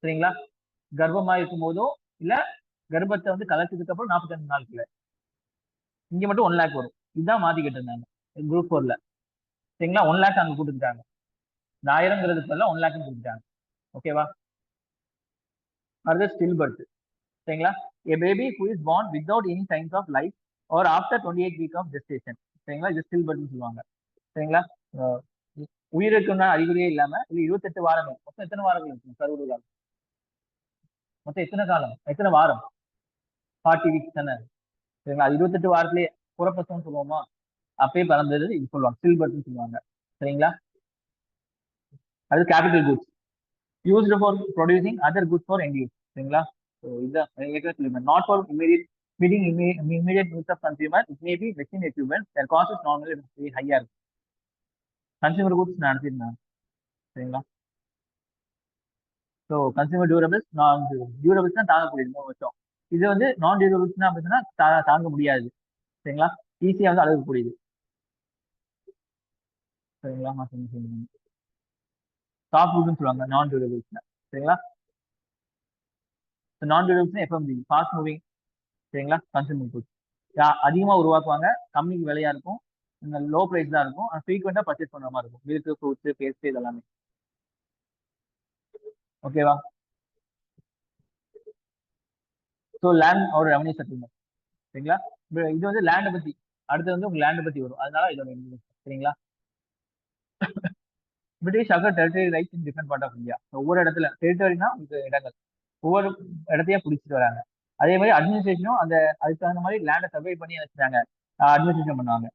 சரிங்களா? கர்ப்பமா இருக்கும் போதோ இல்ல கர்ப்பத்தை வந்து கலைச்சதுக்கு அப்புறம் 45 நாளுக்குள்ள இங்க மட்டும் 1 லேக் வரும். இதுதான் மாத்திக்கிட்டு இருந்தாங்க குரூப் 4ல. சரிங்களா? 1 லேக் அங்க கொடுத்துட்டாங்க. இந்த 1000ங்கிறதுக்கு பதிலா 1 லேக் கொடுத்துட்டாங்க. ஓகேவா? அடுத்து ஸ்டில் பர்த். சரிங்களா? a baby who is born without any signs of life or after 28 week of gestation. சரிங்களா? இது ஸ்டில் பர்த்னு சொல்லுவாங்க. சரிங்களா? அஹ் உயிருக்குன்னா அறிகுறியே இல்லாம இது 28 வாரங்கள். மொத்தம் எத்தனை வாரங்கள் இருக்கும் கருவுறு காலம்? மொத்தம் எத்தனை காலம், எத்தனை வாரம்? 40 வீக்ஸ் தானே. சரிங்களா? அது 28 வாரத்திலேயே புறப்பசம் சொல்லுவோமா, அப்பயே பறந்தது இது சொல்லுவாங்க, ஸ்டில் பர்த்னு சொல்லுவாங்க. சரிங்களா? அது capital goods used for producing other goods for end use. சரிங்களா? ஸோ இதுதான் சொல்லுவேன். Not for immediate meeting immediate needs of consumer. It may be machine equipment their cost is normally ஹையா இருக்கும். கன்சியூமர் குட்ஸ் நடத்திருந்தாங்க. சரிங்களா? So consumer durables, non durables தான் தாங்கக்கூடியது 3 வருஷம். இது வந்து நான் டியூரபிள்ஸ்னா அப்படின்னா தாங்க முடியாது. சரிங்களா? ஈஸியா வந்து அழகக்கூடியது. சரிங்களா? சாஃப்ட் ஃபுட்னு சொல்லுவாங்க நான் டியூரபிள்ஸ். சரிங்களா? நான் டியூரபிள்ஸ் எஃப்எம்ஜி ஃபாஸ்ட் மூவிங். சரிங்களா? கன்சியூமர் குட்ஸ் அதிகமா உருவாக்குவாங்க, கம்மி விலையா இருக்கும், லோ பிரைஸ் தான் இருக்கும், ஃப்ரீக்வெண்டா பர்ச்சேஸ் பண்ற மாதிரி இருக்கும். மில்க், ஃப்ரூட்ஸ், பேஸ்ட் இதெல்லாமே. ஓகேவா? ஸோ லேண்ட் ஒரு ரெவன்யூ செட்டில்மெண்ட். சரிங்களா? இது வந்து லேண்டை பத்தி, அடுத்து வந்து உங்க லேண்டை பத்தி வரும், அதனால இதோட சரிங்களா? British occur territory rights in different part of India. ஒவ்வொரு இடத்துல டெரிட்டரினா உங்களுக்கு இடங்கள், ஒவ்வொரு இடத்தையும் பிடிச்சிட்டு வராங்க. அதே மாதிரி அட்மினிஸ்ட்ரேஷனும் அந்த அதுக்கு தகுந்த மாதிரி லேண்டை சர்வே பண்ணி வச்சுட்டாங்க, அட்மினிஸ்ட்ரேஷன் பண்ணுவாங்க.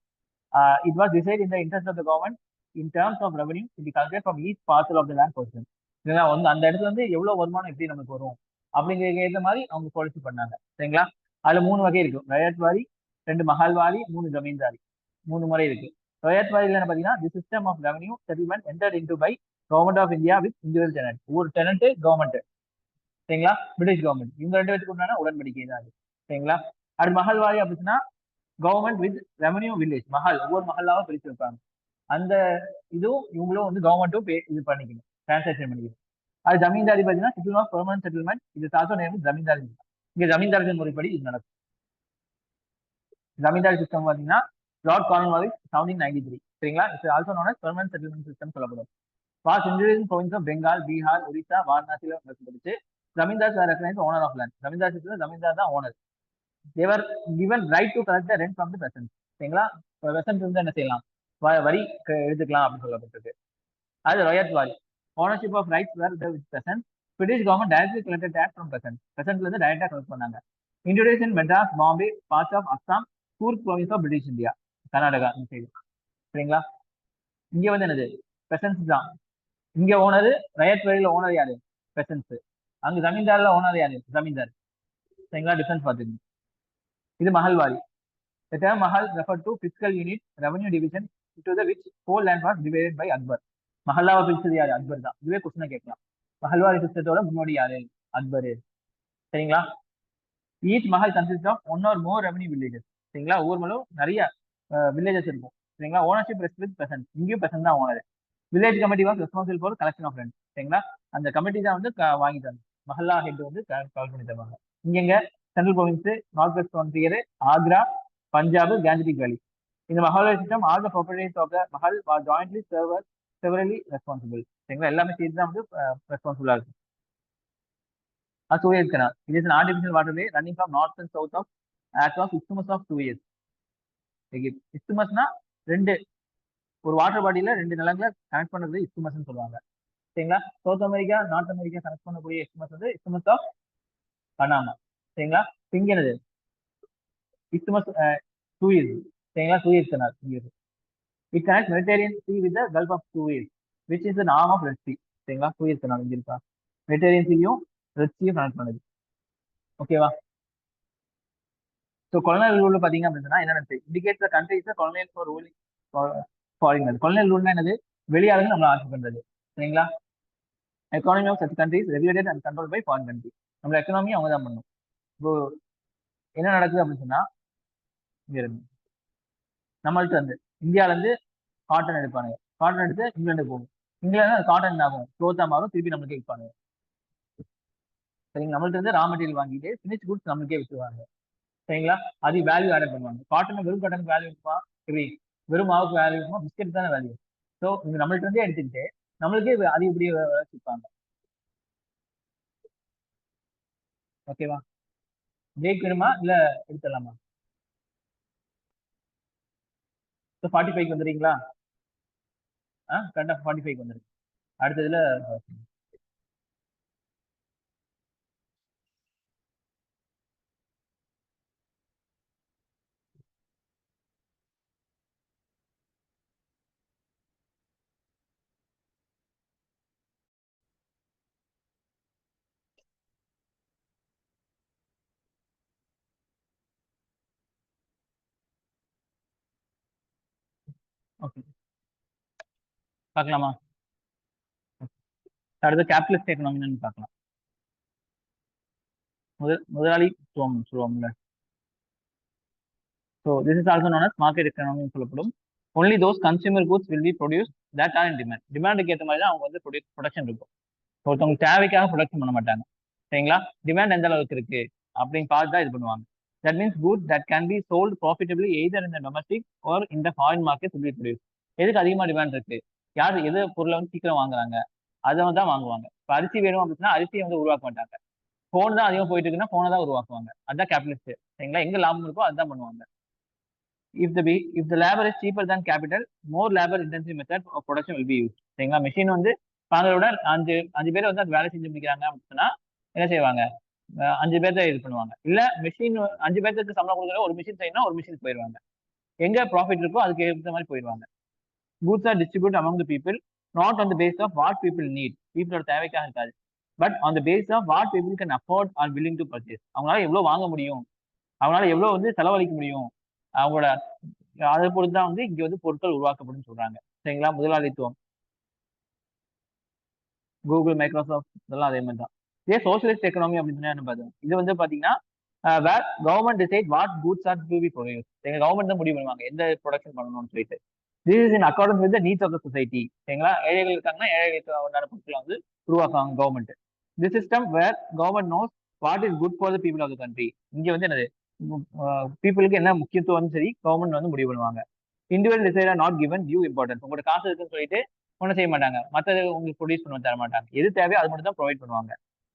It was decided in the interest of the government in terms of revenue to be collected from each parcel of the land portion. இதெல்லாம் வந்து அந்த இடத்துல வந்து எவ்வளவு வருமானம் எப்படி நமக்கு வரும் அப்படிங்கிறதுக்கு ஏற்ற மாதிரி அவங்க பாலிசி பண்ணாங்க. சரிங்களா? அதுல 3 வகை இருக்கு. ரயத் வாரி, 2 மஹால் வாரி, 3 ஜமீன்தாரி. 3 முறை இருக்கு. ரயத் வாரியில என்ன பாத்தீங்கன்னா, the system of revenue settlement entered into by government of India with individual tenant. ஒரு டெனன்ட் கவர்மெண்ட். சரிங்களா? பிரிட்டிஷ் கவர்மெண்ட் இவங்க 2 பேருக்கு உண்டான உடன்படிக்கை தான் அது. சரிங்களா? அது மஹால் வாரி அப்படின்னா government with revenue village. Mahal ஒவ்வொரு மஹாலாவும் பிரிச்சு வைப்பாங்க. அந்த இதுவும் இவங்களும் வந்து கவர்மெண்ட்டும் இது பண்ணிக்கணும், டிரான்சாக்ஷன் பண்ணிக்கணும். அது ஜமீன்தாரி பார்த்தீங்கன்னா செட்டில் ஆஃப் பெர்மனன்ட் செட்டில்மெண்ட். இது ஆல்சோ நேம் ஜமீன்தாரி. இங்க ஜமீன்தாரி முறைப்படி இது நடக்கும். ஜமீன்தாரி சிஸ்டம் பார்த்தீங்கன்னா லார்ட் கார்ன்வாலிஸ் 1793. சரிங்களா? It's also known as permanent settlement system சொல்லப்படும். Was introduced in province of Bengal, Bihar, Orissa, வாரணாசியில நடத்தப்பட்டுச்சு. Zamindar are recognised owner of land. Zamindar system zamindar தான் owner. They were given right to collect the rent from the peasant. சரிங்களா? Peasant வந்து என்ன செய்யலாம், வரி எடுத்துக்கலாம் அப்படின்னு சொல்லப்பட்டிருக்கு. அது ryotwari. Ownership of rights were with peasant. British government directly collected tax from peasant. பெசன்ட்ல இருந்து டைரக்டா கலெக்ட் பண்ணாங்க. Introduce in Madras, Bombay, parts of Assam, Coorg province of British India, Karnataka இந்த சைடு. சரிங்களா? இங்க வந்து என்னது, பெசன்ஸ் தான். இங்க ஓனர் ரயத் வாரியில ஓனர் யாரு, பெசன்ஸ். அங்க ஜமீன்தார்ல ஓனர் யாரு, ஜமீன்தார். சரிங்களா? டிஃபரன்ஸ் பார்த்துக்கணும். இது Mahalwari. The term Mahal referred to fiscal unit, revenue division into the which whole land was divided by Akbar. மஹல்லாவை பிரிச்சது யாரு, அக்பர் தான். இதுவே கொஸ்டினா கேட்கலாம். மஹல்வாரி சிஸ்டத்தோட முன்னோடி யாரு, அக்பர். சரிங்களா? Each mahal consist of 1 or more revenue villages. சரிங்களா? ஒவ்வொரு மலும் நிறைய வில்லேஜஸ் இருக்கும். சரிங்களா? Ownership rest with peasant. இங்கேயும் பெசன்ட் தான் owner. Village committee was responsible for collection of rent. சரிங்களா? அந்த கமிட்டி தான் வந்து வாங்கி தரணும். மஹல்லா ஹெட் வந்து கலெக்ட் பண்ணி தருவாங்க. இங்க central province, North West Frontier, Agra, Punjab, Gangetic valley. இந்த மஹாலா system all the properties of the mahal are jointly severally responsible. சரிங்களா? எல்லாமே சேர்த்து தான் வந்து ரெஸ்பான்சிபிளா இருக்கும். Suez canal. It is an artificial waterway running from north and south of across isthmus of Suez. இஸ்துமஸ்னா ரெண்டு, ஒரு வாட்டர் பாடியில 2 நிலங்களை கனெக்ட் பண்றது இஸ்துமஸ்ன்னு சொல்லுவாங்க. சரிங்களா? South America, north America connect பண்ணக்கூடிய இஸ்துமஸ் வந்து இஸ்துமஸ் ஆஃப் பனாமா. சரிங்களா? இங்க என்னது, இஸ்துமஸ் சூயஸ். சரிங்களா? Suez canal. It connects Mediterranean Sea with the Gulf of Suez, which is an arm of Red Sea. சரிங்களா? சூயஸ் கனால் இங்க இருக்கா, Mediterranean சீயும் ரெட் சீயும் கனெக்ட் பண்ணுது. ஓகேவா? ஸோ கொலனல் ரூல் பாத்தீங்க அப்படின்னா என்னென்ன indicate the countries colonial for ruling foreigner. Colonial ரூல்னா என்னது, வெளியாளுங்க நம்மளை ஆட்சி பண்றது. சரிங்களா? Economy of such countries regulated and control by foreign country. நம்ம எக்கனாமி அவங்க தான் பண்ணணும். இப்போ என்ன நடக்குது அப்படின்னு சொன்னா, நம்மள்ட்ட வந்து இந்தியால இருந்து காட்டன் எடுப்பானுங்க, காட்டன் எடுத்து இங்கிலாந்து போகும். இங்கிலாந்து காட்டன் ஆகும், க்ளோத்தா மாறும், திருப்பி நம்மளுக்கு விற்பானுங்க. சரிங்களா. நம்மள்ட்ட இருந்து ரா மெட்டீரியல் வாங்கிட்டு ஃபினிஷ் குட்ஸ் நம்மளுக்கே விற்றுவாங்க. சரிங்களா. அது வேல்யூ ஆட் பண்ணுவாங்க. காட்டன் வெறும் காட்டனுக்கு வேல்யூ இருக்குமா, எப்படி வெறும் மாவுக்கு வேல்யூ இருக்குமா, பிஸ்கெட் தானே வேல்யூ. ஸோ இங்க நம்மள்ட்ட இருந்தே எடுத்துக்கிட்டு நம்மளுக்கே அது இப்படி வச்சுப்பாங்க. ஓகேவா. பிரேக் வேணுமா இல்ல எடுத்துடலாமா? ஸோ 45க்கு வந்துடுறீங்களா? கரெக்டாக 45க்கு வந்துருக்கு. அடுத்ததுல ஓகே பார்க்கலாமா. அடுத்து கேபிட்டலிஸ்ட் எக்கனாமின்னு பார்க்கலாம். முதலாளித்துவம் சொல்லுவாங்கல்ல. So this is also known as market எக்கனாமின்னு சொல்லப்படும். Only those consumer goods will be produce that are in demand. டிமாண்டுக்கு ஏற்ற மாதிரி தான் அவங்க வந்து ப்ரொடக்ஷன் இருக்கும். ஒருத்தவங்க தேவைக்காக ப்ரொடக்ஷன் பண்ண மாட்டாங்க. சரிங்களா. டிமாண்ட் எந்த அளவுக்கு இருக்கு அப்படின்னு பார்த்து தான் இது பண்ணுவாங்க. That means goods that can be sold profitably either in the domestic or in the foreign market will be produce. எதுக்கு அதிகமாக டிமாண்ட் இருக்கு, யார் எது பொருளை வந்து சீக்கிரம் வாங்குறாங்க, அதை வந்து தான் வாங்குவாங்க. இப்போ அரிசி வேணும் அப்படின்னா அரிசியை வந்து உருவாக்க மாட்டாங்க. ஃபோன் தான் அதிகமாக போயிட்டு இருக்குன்னா ஃபோனை தான் உருவாக்குவாங்க. அதுதான் கேபிட்டலிஸ்ட். சரிங்களா. எங்க லாபம் இருக்கோ அதுதான் பண்ணுவாங்க. If the labor is cheaper than capital, more labor intensive method of production will be used. சரிங்களா. மிஷின் வந்து வாங்குறத விட அஞ்சு அஞ்சு பேர் வந்து அது வேலை செஞ்சு முடிக்கிறாங்க அப்படின்னா என்ன செய்வாங்க, 5 பேர்த்த இது பண்ணுவாங்க. இல்ல மிஷின் 5 பேர்த்துக்கு சம்பளம் கொடுக்குற ஒரு மிஷின் செய்யணும், ஒரு மிஷின் போயிடுவாங்க. எங்க ப்ராஃபிட் இருக்கோ அதுக்கு ஏற்ற மாதிரி போயிடுவாங்க. Goods are distributed among the people not on the basis of what people need. பீப்புளோட தேவைக்காக இருக்காது. But on the basis of what people can afford or willing to purchase. அவங்களால எவ்வளவு வாங்க முடியும், அவங்களால எவ்வளவு வந்து செலவழிக்க முடியும், அவங்களோட அதை பொறுத்து தான் வந்து இங்க வந்து பொருட்கள் உருவாக்கப்படும் சொல்றாங்க. சரிங்களா. முதலாளித்துவம், கூகுள், மைக்ரோசாஃப்ட் இதெல்லாம் அதே மாதிரி தான். இதே சோசியலிஸ்ட் எக்கனாமி அப்படின்னு என்ன பார்த்தோம், இது வந்து பாத்தீங்கன்னா where government decide what goods are to be produce. எங்க கவர்மெண்ட் தான் முடிவு பண்ணுவாங்க எந்த ப்ரொடக்ஷன் பண்ணணும்னு சொல்லிட்டு. This is in accordance with the needs of the society. சரிங்களா. ஏழைகள் இருக்காங்கன்னா ஏழைகளுக்கு உண்டான பொருட்களை வந்து உருவாக்குவாங்க government. This system where government knows what is good for the people of the country. இங்க வந்து என்னது பீப்புளுக்கு என்ன முக்கியத்துவம் சரி கவர்மெண்ட் வந்து முடிவு பண்ணுவாங்க. Individual decide are not given due importance. உங்களோட காசு இருக்குன்னு சொல்லிட்டு ஒன்றும் செய்ய மாட்டாங்க, மற்றது உங்களுக்கு ப்ரொடியூஸ் பண்ண தர மாட்டாங்க. எது தேவையோ அது மட்டும் தான் ப்ரொவைட் பண்ணுவாங்க.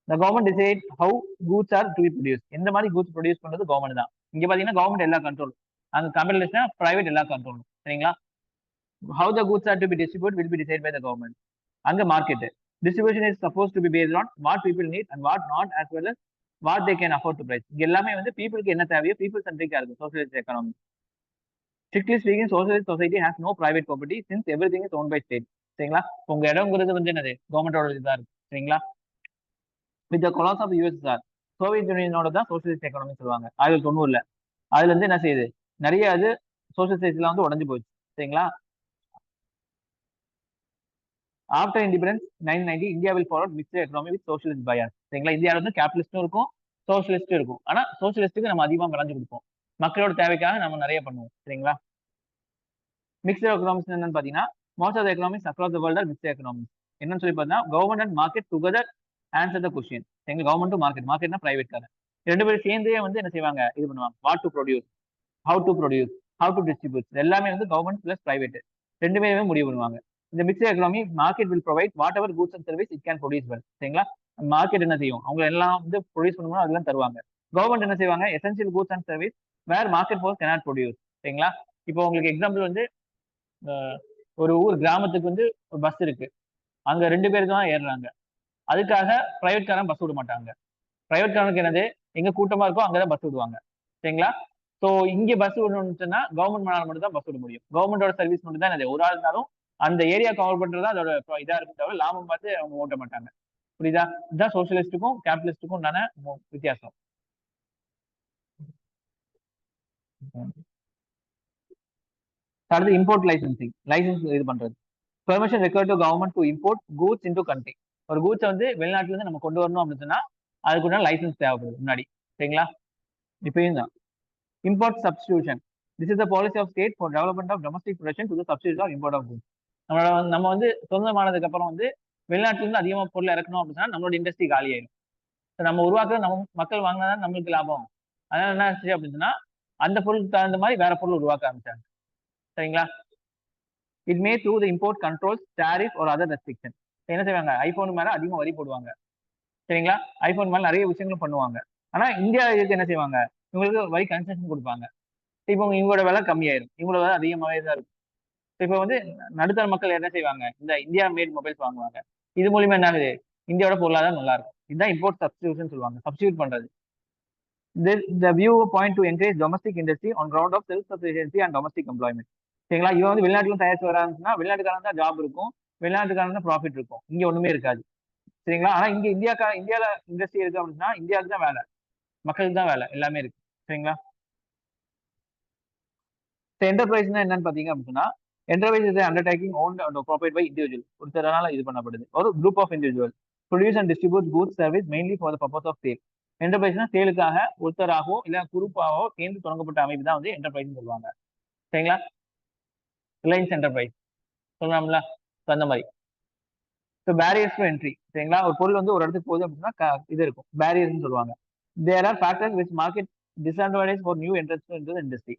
The government decide how goods are to be produced. எந்த மாதிரி goods ப்ரொடியூஸ் பண்றது கவர்மெண்ட் தான். இங்க பாத்தீங்கன்னா கவர்மெண்ட் எல்லா கண்ட்ரோல், அங்க கம்பெனிஸ்னா பிரைவேட் எல்லா கண்ட்ரோல். சரிங்களா. How the goods are to be distributed will be decided by the government. அங்க market distribution is supposed to be based on what people need and what not, as well as what they can afford to price. இங்க எல்லாமே வந்து பீப்புளுக்கு என்ன தேவையோ people சென்ட்ரிக்கா இருக்கும் socialist economy. Strictly speaking, socialist society has no private property since everything is owned by state. சரிங்களா. உங்க இடம்ங்கிறது வந்து என்னது கவர்மெண்டோட இதா இருக்கு. சரிங்களா. With the collapse of USSR, Soviet யூனியனோட தான் சோசியலிஸ்ட் எக்கானமி சொல்லுவாங்க 1990. அதுல இருந்து என்ன செய்யுது, நிறைய அது சோசியலிஸ்ட்லாம் வந்து உடஞ்சு போச்சு. சரிங்களா. After independence 1990 India will follow mixed economy with socialist bias. சரிங்களா. இந்தியாவில் வந்து கேபிட்டலிஸ்டும் இருக்கும் சோசியலிஸ்டும் இருக்கும். ஆனா சோசியலிஸ்ட்டுக்கு நம்ம அதிகமாக விளைஞ்சு கொடுப்போம், மக்களோட தேவைக்காக நம்ம நிறைய பண்ணுவோம். சரிங்களா. மிக்ஸ்ட் எக்கனாமிக்ஸ் என்னன்னு பாத்தீங்கன்னா most of the economics across the world are mixed economics. என்னன்னு சொல்லி பார்த்தீங்கன்னா government and market together answer the question. எங்க கவர்மெண்ட் மார்க்கெட், மார்க்கெட்னா பிரைவேட் காரன், ரெண்டு பேரும் சேர்ந்தே வந்து என்ன செய்வாங்க இது பண்ணுவாங்க. What to produce, how to produce, how to distribute, எல்லாமே வந்து கவர்மெண்ட் பிளஸ் பிரைவேட் ரெண்டு பேருமே முடிவு பண்ணுவாங்க. இந்த mixed economy market will provide what ever goods and service it can produce well. சரிங்களா. மார்க்கெட் என்ன செய்யும், அவங்க எல்லாம் வந்து ப்ரொடியூஸ் பண்ணணும் அதெல்லாம் தருவாங்க. கவர்மெண்ட் என்ன செய்வாங்க, essential goods and service where market force cannot produce. சரிங்களா. இப்போ உங்களுக்கு எக்ஸாம்பிள் வந்து ஒரு ஊர் கிராமத்துக்கு வந்து ஒரு பஸ் இருக்கு, அங்க 2 பேர் தான் ஏறுறாங்க. அதுக்காக பிரைவேட் காரன் பஸ் விட மாட்டாங்க. பிரைவேட் காரனுக்கு என்னது, எங்க கூட்டமா இருக்கோ அங்கதான் பஸ் விடுவாங்க. சரிங்களா. ஸோ இங்க பஸ் விடணும்னு கவர்மெண்ட் மேல மட்டும் தான் பஸ் விட முடியும். கவர்மெண்டோட சர்வீஸ் மட்டும் தான் என்னது, ஒரு ஆள் இருந்தாலும் அந்த ஏரியா கவர் பண்றதா அதோட இதா இருக்கும், தவிர லாபம் பார்த்து அவங்க ஓட்ட மாட்டாங்க. புரியுதா. இதுதான் சோசியலிஸ்டுக்கும் கேபிட்டலிஸ்டுக்கும் உண்டான வித்தியாசம். அடுத்து இம்போர்ட் லைசன்சிங், லைசன்ஸ் இது பண்றது. Permission required to government to import goods into country. ஒரு கூட்ஸை வந்து வெளிநாட்டுல இருந்து நம்ம கொண்டு வரணும் அப்படின்னு சொன்னா அதுக்குள்ள லைசன்ஸ் தேவைப்படுது முன்னாடி. சரிங்களா. இப்பயும் தான் import substitution. This is the policy of state for development of domestic production to the substitute of import of goods. நம்ம வந்து சொந்தமானதுக்கு அப்புறம் வந்து வெளிநாட்டுல இருந்து அதிகமாக பொருள் இறக்கணும் அப்படின்னா நம்மளோட இண்டஸ்ட்ரி காலி ஆயிடும். நம்ம உருவாக்குறது நம்ம மக்கள் வாங்கினா தான் நம்மளுக்கு லாபம். அதனால என்ன ஆச்சு அப்படின்னு சொன்னா அந்த பொருளுக்கு தகுந்த மாதிரி வேற பொருள் உருவாக்க ஆரம்பிச்சாங்க. சரிங்களா? It may through the import controls, tariff ஒரு அதர் ரெஸ்ட்ரிக்ஷன். என்ன செய்வாங்க? ஐபோன் மேல அதிகமா வரி போடுவாங்க. சரிங்களா? ஐபோன் மேல நிறைய விஷயங்களும் பண்ணுவாங்க. ஆனா இந்தியா இதுக்கு என்ன செய்வாங்க? இவங்களுக்கு வரி கன்செஷன் கொடுப்பாங்க. இப்போ இவங்களோட விலை கம்மியாயிரும். இவங்களோட விலை அதிகமாவே தான் இருக்கும். இப்போ வந்து நடுத்தர மக்கள் என்ன செய்வாங்க? இந்த இந்தியா மேட் மொபைல்ஸ் வாங்குவாங்க. இது மூலியமா என்ன ஆகுது? இந்தியாவோட பொருளாதாரம் நல்லா இருக்கும். இதுதான் இம்போர்ட் சப்ஸ்டிடியூஷன் சொல்லுவாங்க. சப்ஸ்டிடியூட் பண்றது. The view point to encourage domestic industry on ground of self-sufficiency and domestic employment. சரிங்களா? இவன் வந்து வெளிநாட்டுல தயாரிச்சு வராங்கன்னா வெளிநாட்டுக்காரன் தான் ஜாப் இருக்கும். வெளிநாட்டுக்காரன் தான் ப்ராஃபிட் இருக்கும். இங்க ஒண்ணுமே இருக்காது. சரிங்களா? ஆனா இங்க இந்தியால இண்டஸ்ட்ரி இருக்கு அப்படின்னா இந்தியாவுக்கு தான் வேலை. மக்களுக்கு தான் வேலை. எல்லாமே இருக்கு. சரிங்களா? என்டர்பிரைஸ்னா என்னன்னு பாத்தீங்க அப்படின்னா enterprise is undertaking own profit by individual. ஒருத்தரால இது பண்ணப்படுது. ஒரு group of individual produce and distribute goods service mainly for the purpose of sale. என்டர்பிரைஸ்னா சேலுக்காக ஒருத்தராகவோ இல்ல குரூப்பாவோ சேர்ந்து தொடங்கப்பட்ட அமைப்பு தான் வந்து என்டர்பிரைஸ் சொல்லுவாங்க. சரிங்களா? ரிலையன்ஸ் என்டர்பிரைஸ் சொல்லலாம்ல. அந்த மாதிரி. So barriers to entry. சரிங்களா? ஒரு பொருள் வந்து ஒரு இடத்துக்கு போகுது அப்படின்னா இது இருக்கும் பேரியர்ஸ் சொல்லுவாங்க. There are factors which market disadvantage for new entrance into industry.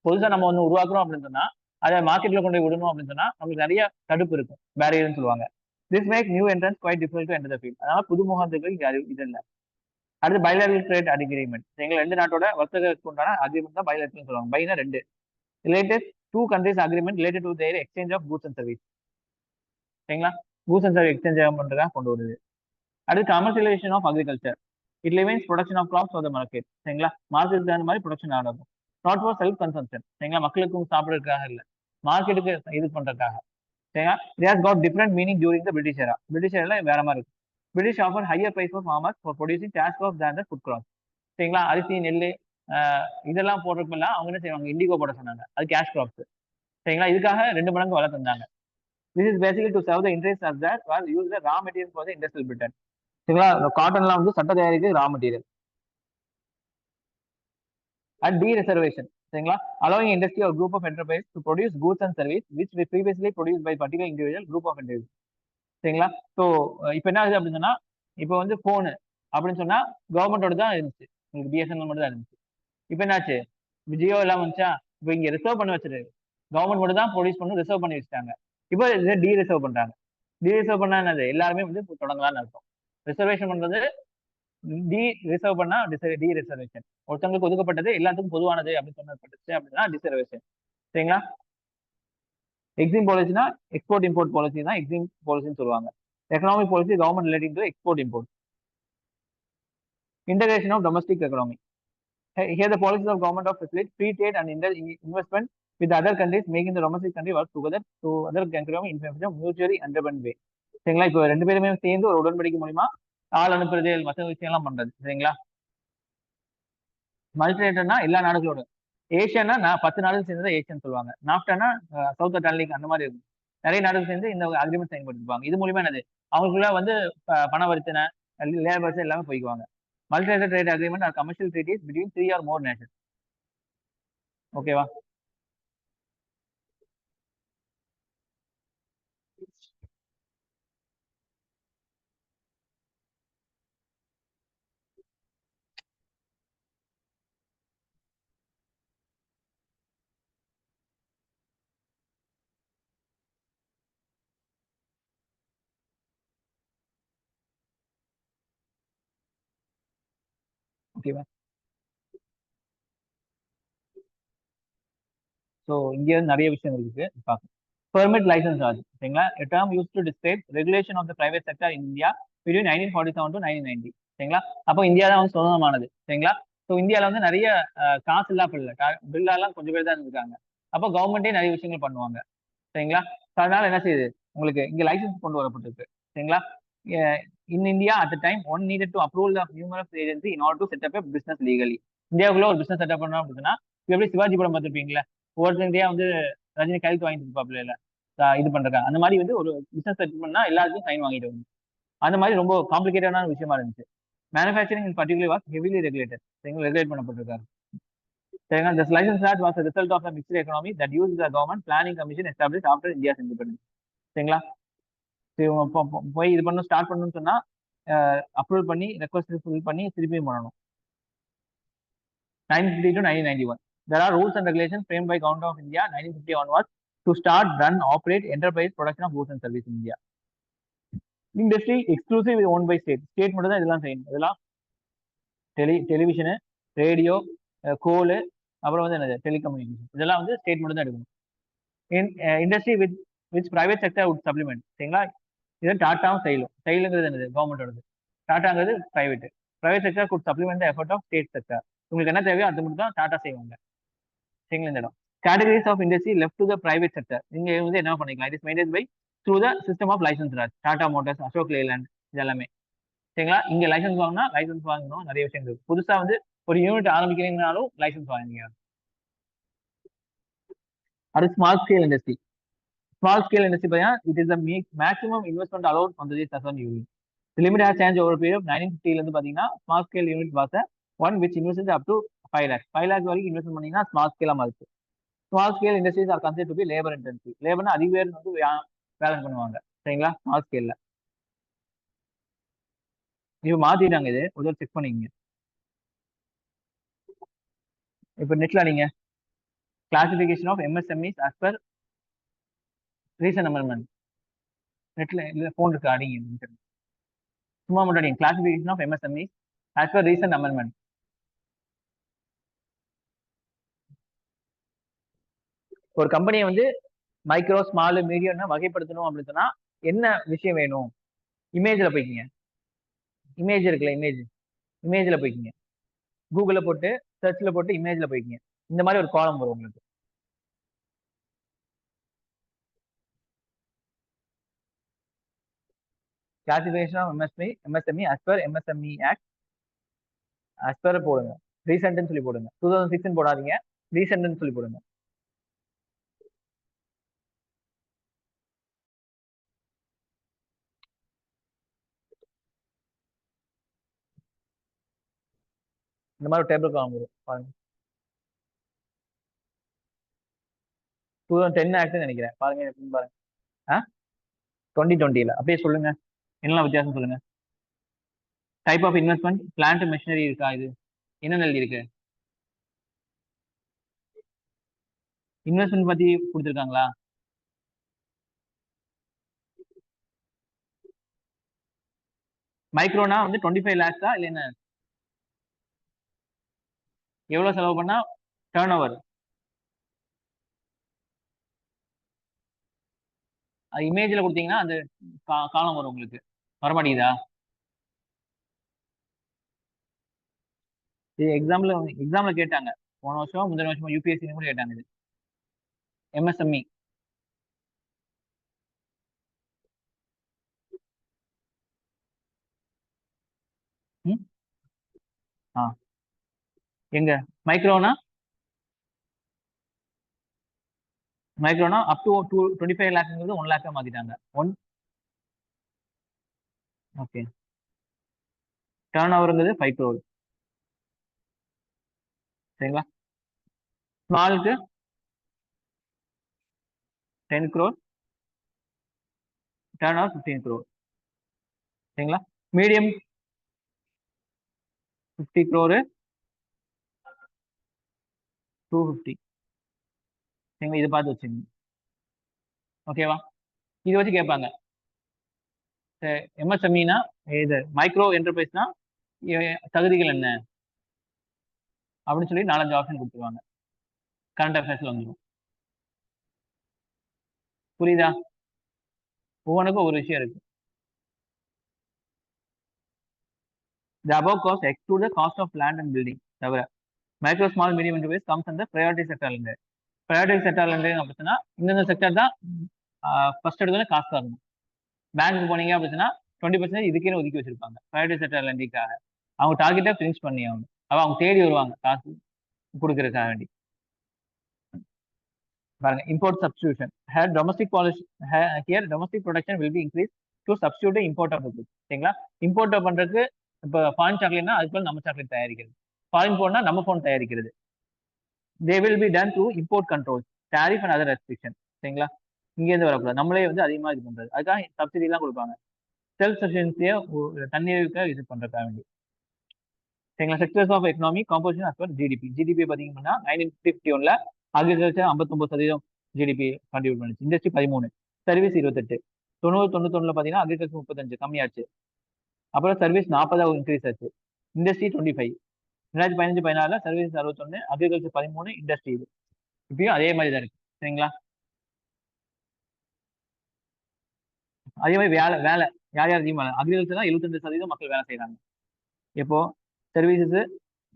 புதுசா நம்ம ஒன்று உருவாக்குறோம் அப்படின்னு சொன்னா அதை மார்க்கெட்ல கொண்டு போய் விடணும் அப்படின்னு சொன்னா நமக்கு நிறைய தடுப்பு இருக்கும். பேரியர்னு சொல்லுவாங்க. This make new entrance quite difficult to enter the field. அதனால புதுமுகத்துக்கு இது இல்லை. அடுத்து பைலேட்டரல் ட்ரேட் அக்ரிமெண்ட். எங்க ரெண்டு நாட்டோட வர்த்தகத்துக்கு உண்டான அக்ரிமெண்ட் தான் பைலேட்டரல் சொல்லுவாங்க. பைனா ரெண்டு. Related to countries agreement related to their exchange of goods and service. சரிங்களா? கூட்ஸ் அண்ட் சர்வீஸ் எக்ஸ்சேஞ்ச் பண்றதா கொண்டு வருது. அடுத்து commercialisation of agriculture. It limits production of crops for the market. சரிங்களா? மார்க்கெட்டுக்கு தகுந்த மாதிரி ப்ரொடக்ஷன் நடக்கும். Not for self consumption. சரிங்களா? மக்களுக்கும் சாப்பிட்றதுக்காக இல்லை, மார்க்கெட்டுக்கு இது பண்றதுக்காக. சரிங்களா? It has got different meaning during the British era. British எரால வேற மாதிரி இருக்கும். British offer higher price for farmers for producing cash crops than the food crops. சரிங்களா? அரிசி, நெல் இதெல்லாம் போடுறதுக்கெல்லாம் அவங்க என்ன செய்வாங்க? இண்டிகோ போட சொன்னாங்க. அது கேஷ் கிராப்ஸ். சரிங்களா? இதுக்காக 2 மடங்கு விலை தந்தாங்க. This is basically to serve the interest of that was use the raw material for the industrial Britain. சரிங்களா? காட்டன்லாம் வந்து சட்ட தயாரிக்கு raw material. At the reservation. சரிங்களா? allowing industry or group of enterprise to produce goods and service which were previously produced by particular individual group of individuals. சரிங்களா? So இப்போ என்ன ஆகுது அப்படின்னு சொன்னா இப்போ வந்து போனு அப்படின்னு சொன்னா கவர்மெண்டோட தான் இருந்துச்சு. உங்களுக்கு பிஎஸ்என்எல் மட்டும் தான் இருந்துச்சு. இப்போ என்னாச்சு? ஜியோ எல்லாம் வந்துச்சா? இப்போ இங்க ரிசர்வ் பண்ணி வச்சிரு. கவர்மெண்ட் மட்டும் தான் ப்ரொடியூஸ் பண்ணி ரிசர்வ் பண்ணி வச்சுட்டாங்க. இப்போ இதை டி ரிசர்வ் பண்றாங்க. டி ரிசர்வ் பண்ணா என்னது? எல்லாருமே வந்து தொடங்கலாம்னு அர்த்தம். ரிசர்வேஷன் பண்றது டி ரிசர்வ் பண்ணா டி ரிசர்வேஷன். ஒருத்தவங்களுக்கு ஒதுக்கப்பட்டது எல்லாத்துக்கும் பொதுவானது அப்படின்னு சொல்லப்பட்டுச்சு அப்படின்னா டிசர்வேஷன். சரிங்களா? எக்ஸிம் பாலிசினா எக்ஸ்போர்ட் இம்போர்ட் பாலிசி தான் எக்ஸிம் பாலிசின்னு சொல்லுவாங்க. Economic policy government relating to export import. Integration of domestic economy. Here the policies of government of facilitate free trade and investment with other countries, making the domestic country work together to other economy in a mutually underband way. சரிங்களா? இப்போ 2 பேருமே சேர்ந்து ஒரு உடன்படிக்கை மூலியமா ஆள் அனுப்புறது மற்ற விஷயம் எல்லாம் பண்றது. சரிங்களா? மல்டிலேட்டர்னா எல்லா நாடுகளோட. ஏஷியன்னா 10 நாடுகள் சேர்ந்தது ஏஷியன் சொல்லுவாங்க. நாப்டானா சவுத் அட்லாண்டிக் அந்த மாதிரி இருக்கும். நிறைய நாடுகள் சேர்ந்து இந்த அக்ரிமெண்ட் சைன் பண்ணிருப்பாங்க. இது மூலியமா என்னது? அவங்களுக்குள்ள வந்து பண வர்த்தனை, லேபர்ஸ் எல்லாமே போய்க்குவாங்க. Multilateral trade agreement or commercial treaties between 3 or more nations. ஓகேவா? ஓகேவா? ஸோ இங்க நிறைய விஷயம் இருக்கு பார்க்கணும். Permit licence charge. சரிங்களா? a term used to describe regulation of the private sector in India between 1947 to 1990. சரிங்களா? அப்போ இந்தியா தான் வந்து சுதந்திரமானது. சரிங்களா? ஸோ இந்தியாவில் வந்து நிறைய காசு இல்லா பில்லாலாம் கொஞ்சம் பேர் தான் இருக்காங்க. அப்போ கவர்மெண்டே நிறைய விஷயங்கள் பண்ணுவாங்க. சரிங்களா? அதனால என்ன செய்யுது? உங்களுக்கு இங்க லைசன்ஸ் கொண்டு வரப்பட்டிருக்கு. சரிங்களா? In India at time one needed to approval of numerous agency in order to set up business legally. இந்தியாவுக்குள்ள ஒரு பிசினஸ் செட்டப் பண்ணோம் அப்படின்னா எப்படி சிவாஜி படம் பார்த்துருப்பீங்களா? ஒவ்வொருத்தருக்கையா வந்து ரஜினி கைது வாங்கிட்டு இருப்பாப்ல இல்ல இது பண்றாங்க. அந்த மாதிரி வந்து ஒரு பிசினஸ் செட் பண்ணா எல்லாருக்கும் சைன் வாங்கிட்டு வந்து அந்த மாதிரி ரொம்ப காம்ப்ளிகேட்டடான விஷயமா இருந்துச்சு. Manufacturing in particular was heavily regulated. Regulate பண்ணப்பட்டிருக்காரு. சரிங்களா? This license act was a result of a mixed economy that used the government planning commission established after India's independence. சரிங்களா? சரி, இவங்க போய் இது பண்ண ஸ்டார்ட் பண்ணணும்னு சொன்னா அப்ரூவல் பண்ணி ரெக்வஸ்ட் ஃபில் பண்ணி திருப்பியும் பண்ணணும். 1950 to 1991. There are rules and regulations framed by Government of India 1950 onwards to start, run, operate enterprise production of goods and services in India. Industry exclusive owned by state. State மட்டும் தான் இதெல்லாம் செய்யணும். இதெல்லாம் television, radio, கோலு, அப்புறம் வந்து என்னது telecommunication, இதெல்லாம் வந்து ஸ்டேட் மட்டும் தான் எடுக்கணும். Industry which private sector would supplement. சரிங்களா? இது டாட்டாவும் செயலுங்கிறது என்னது கவர்மெண்டோடது, டாட்டாங்கிறது private sector could supplement the effort of state sector. உங்களுக்கு என்ன தேவையோ அது மட்டும் தான் டாட்டா செய்வாங்க. சரிங்களா? இந்த இடம் categories of industry left to the private sector. நீங்க வந்து என்ன பண்ணிக்கலாம், it is maintain by through the system of licence Raj. Tata Motors, Ashok Leyland, இது எல்லாமே. சரிங்களா? இங்க லைசன்ஸ் வாங்கினா லைசன்ஸ் வாங்கணும், நிறைய விஷயம் இருக்கு. புதுசா வந்து ஒரு யூனிட் ஆரம்பிக்கிறீங்கனாலும் லைசன்ஸ் வாங்குவீங்க. அது small scale industry. Small scale industry, it is the maximum investment allowed on the Sasan unit. The limit has changed over a period of 1950. Small scale unit was the one which invested up to 5 lakhs. 5 lakhs வரைக்கும் invest பண்ணீங்கன்னா small ஸ்கேலா இருக்கு. Small scale industries are considered to be labour intensive. லேபர்னா அதிக பேர் வந்து வேலை பண்ணுவாங்க. சரிங்களா? ஸ்மால் ஸ்கேல்ல இப்போ மாத்திட்டாங்க. இது ஒரு செக் பண்ணிக்கங்க. இப்போ நெட்ல நீங்க classification of MSMEs as per recent amendment. நெட்ல இல்ல போன் இருக்கு, அடிங்க. சும்மா மட்டும் classification of MSMEs as per recent amendment. ஒரு கம்பெனியை வந்து மைக்ரோ, ஸ்மால், மீடியம்னா வகைப்படுத்தணும் அப்படின்னு சொன்னா என்ன விஷயம் வேணும்? இமேஜ்ல போய்க்கிங்க. இமேஜ் இருக்குல்ல, இமேஜ்ல போய்க்கிங்க. கூகுள்ல போட்டு சர்ச்ல போட்டு இமேஜ்ல போய்க்கிங்க. இந்த மாதிரி ஒரு காலம் வரும் உங்களுக்கு. Classification of MSME as per MSME Act as per போடுங்க. ரீசென்ட்னு சொல்லி போடுங்க. 2006 போடாதீங்க, ரீசென்ட்னு சொல்லி போடுங்க. இந்த மாதிரி டேபிள் காலம் வரும் பாருங்க. 2010 ஆக்ட்னு நினைக்கிறேன். பாருங்க பாருங்க. 2020 அப்படியே சொல்லுங்க, என்னெல்லாம் வித்தியாசம் சொல்லுங்க. Type of investment, plant machinery இருக்கா? இது என்னென்ன எழுதி இருக்கு? இன்வெஸ்ட்மெண்ட் பத்தி கொடுத்துருக்காங்களா? மைக்ரோனா வந்து 25 lakhs இல்ல என்ன? எவ்வளவு செலவு பண்ணா டர்ன் ஓவர்? இமேஜ்ல கொடுத்தீங்கன்னா அந்த காலம் வரும் உங்களுக்கு. வரமாட்டேங்குதா? இது எக்ஸாம்ல கேட்டாங்க. போன வருஷம் முந்தின வருஷம் யூபிஎஸ்சி கூட கேட்டாங்க. இது எம்எஸ்எம்இ. எங்க மைக்ரோனா அப் டு 25 lakhs 1 lakh மாத்திட்டாங்க. ஓகே. டர்ன் ஓவருங்கிறது 5 crore. சரிங்களா? ஸ்மாலுக்கு 10 crore, டர்ன் ஓவர் 15 crore. சரிங்களா? Medium 50 crore, 250. சரிங்களா? இதை பார்த்து வச்சுங்க. ஓகேவா? இது வச்சு கேட்பாங்க. எம்எஸ்எம்இனா இது மைக்ரோ என்டர்பிரைஸ்னா தகுதிகள் என்ன அப்படின்னு சொல்லி 4-5 ஆப்ஷன் கொடுத்துருவாங்க. கரண்ட் அஃபேர்ஸ்ல வந்துடும். புரியுதா? ஒவ்வொன்றுக்கும் ஒரு விஷயம் இருக்கு. The above cost exclude the cost of land and building. தவிர micro, small, medium enterprise comes under priority sector lender. priority sector lender அப்படின்னா இந்த செக்டர் தான் ஃபர்ஸ்ட் எடுத்தோன்னே காசு தரணும். பேங்க் போனீங்க அப்படின்னா 20% இதுக்கே ஒதுக்கி வச்சிருப்பாங்க priority sector lendingக்காக. அவங்க டார்கெட்டை ஃபினிஷ் பண்ணி ஆகணும். அவங்க தேடி வருவாங்க காசு கொடுக்கறதுக்காக வேண்டி. பாருங்க, import substitution. Domestic production will be increase to substitute import of goods. சரிங்களா? இம்போர்ட் பண்றதுக்கு இப்போ ஃபாரின் சாக்லேட்னா அதுக்கு நம்ம சாக்லேட் தயாரிக்கிறது, ஃபாரின் போனா நம்ம போன் தயாரிக்கிறது. They will be done through import control, tariff and other restriction. சரிங்களா? இங்க இருந்து வரக்கூடாது, நம்மளே வந்து அதிகமா இது பண்றது. அதுக்காக சப்சிடி எல்லாம் கொடுப்பாங்க. செல்ஃப் சஃபிஷியன்சியை தண்ணீருக்கு இது பண்றதுக்காக வேண்டி. சரிங்களா? Sectors of economy composition as per GDP. GDP பார்த்தீங்கன்னா 1951ல அக்ரிகல்ச்சர் 59% ஜிடிபி கான்ட்ரிபியூட் பண்ணுச்சு. Industry 13, service 28. 90-91ல பார்த்தீங்கன்னா அக்ரிகல்ச்சர் 35 கம்மியாச்சு. அப்புறம் சர்வீஸ் 40 இன்க்ரீஸ் ஆச்சு. இண்டஸ்ட்ரி 25. 2015-16ல சர்வீஸ் 61, அக்ரிகல்ச்சர் 13, இண்டஸ்ட்ரி இது. இப்பயும் அதே மாதிரி தான் இருக்கு. சரிங்களா? அதே மாதிரி வேலை வேலை யார் யார் அதிகமாக அக்ரிகல்ச்சர் தான் 72% மக்கள் வேலை செய்யறாங்க. எப்போ சர்வீசஸ்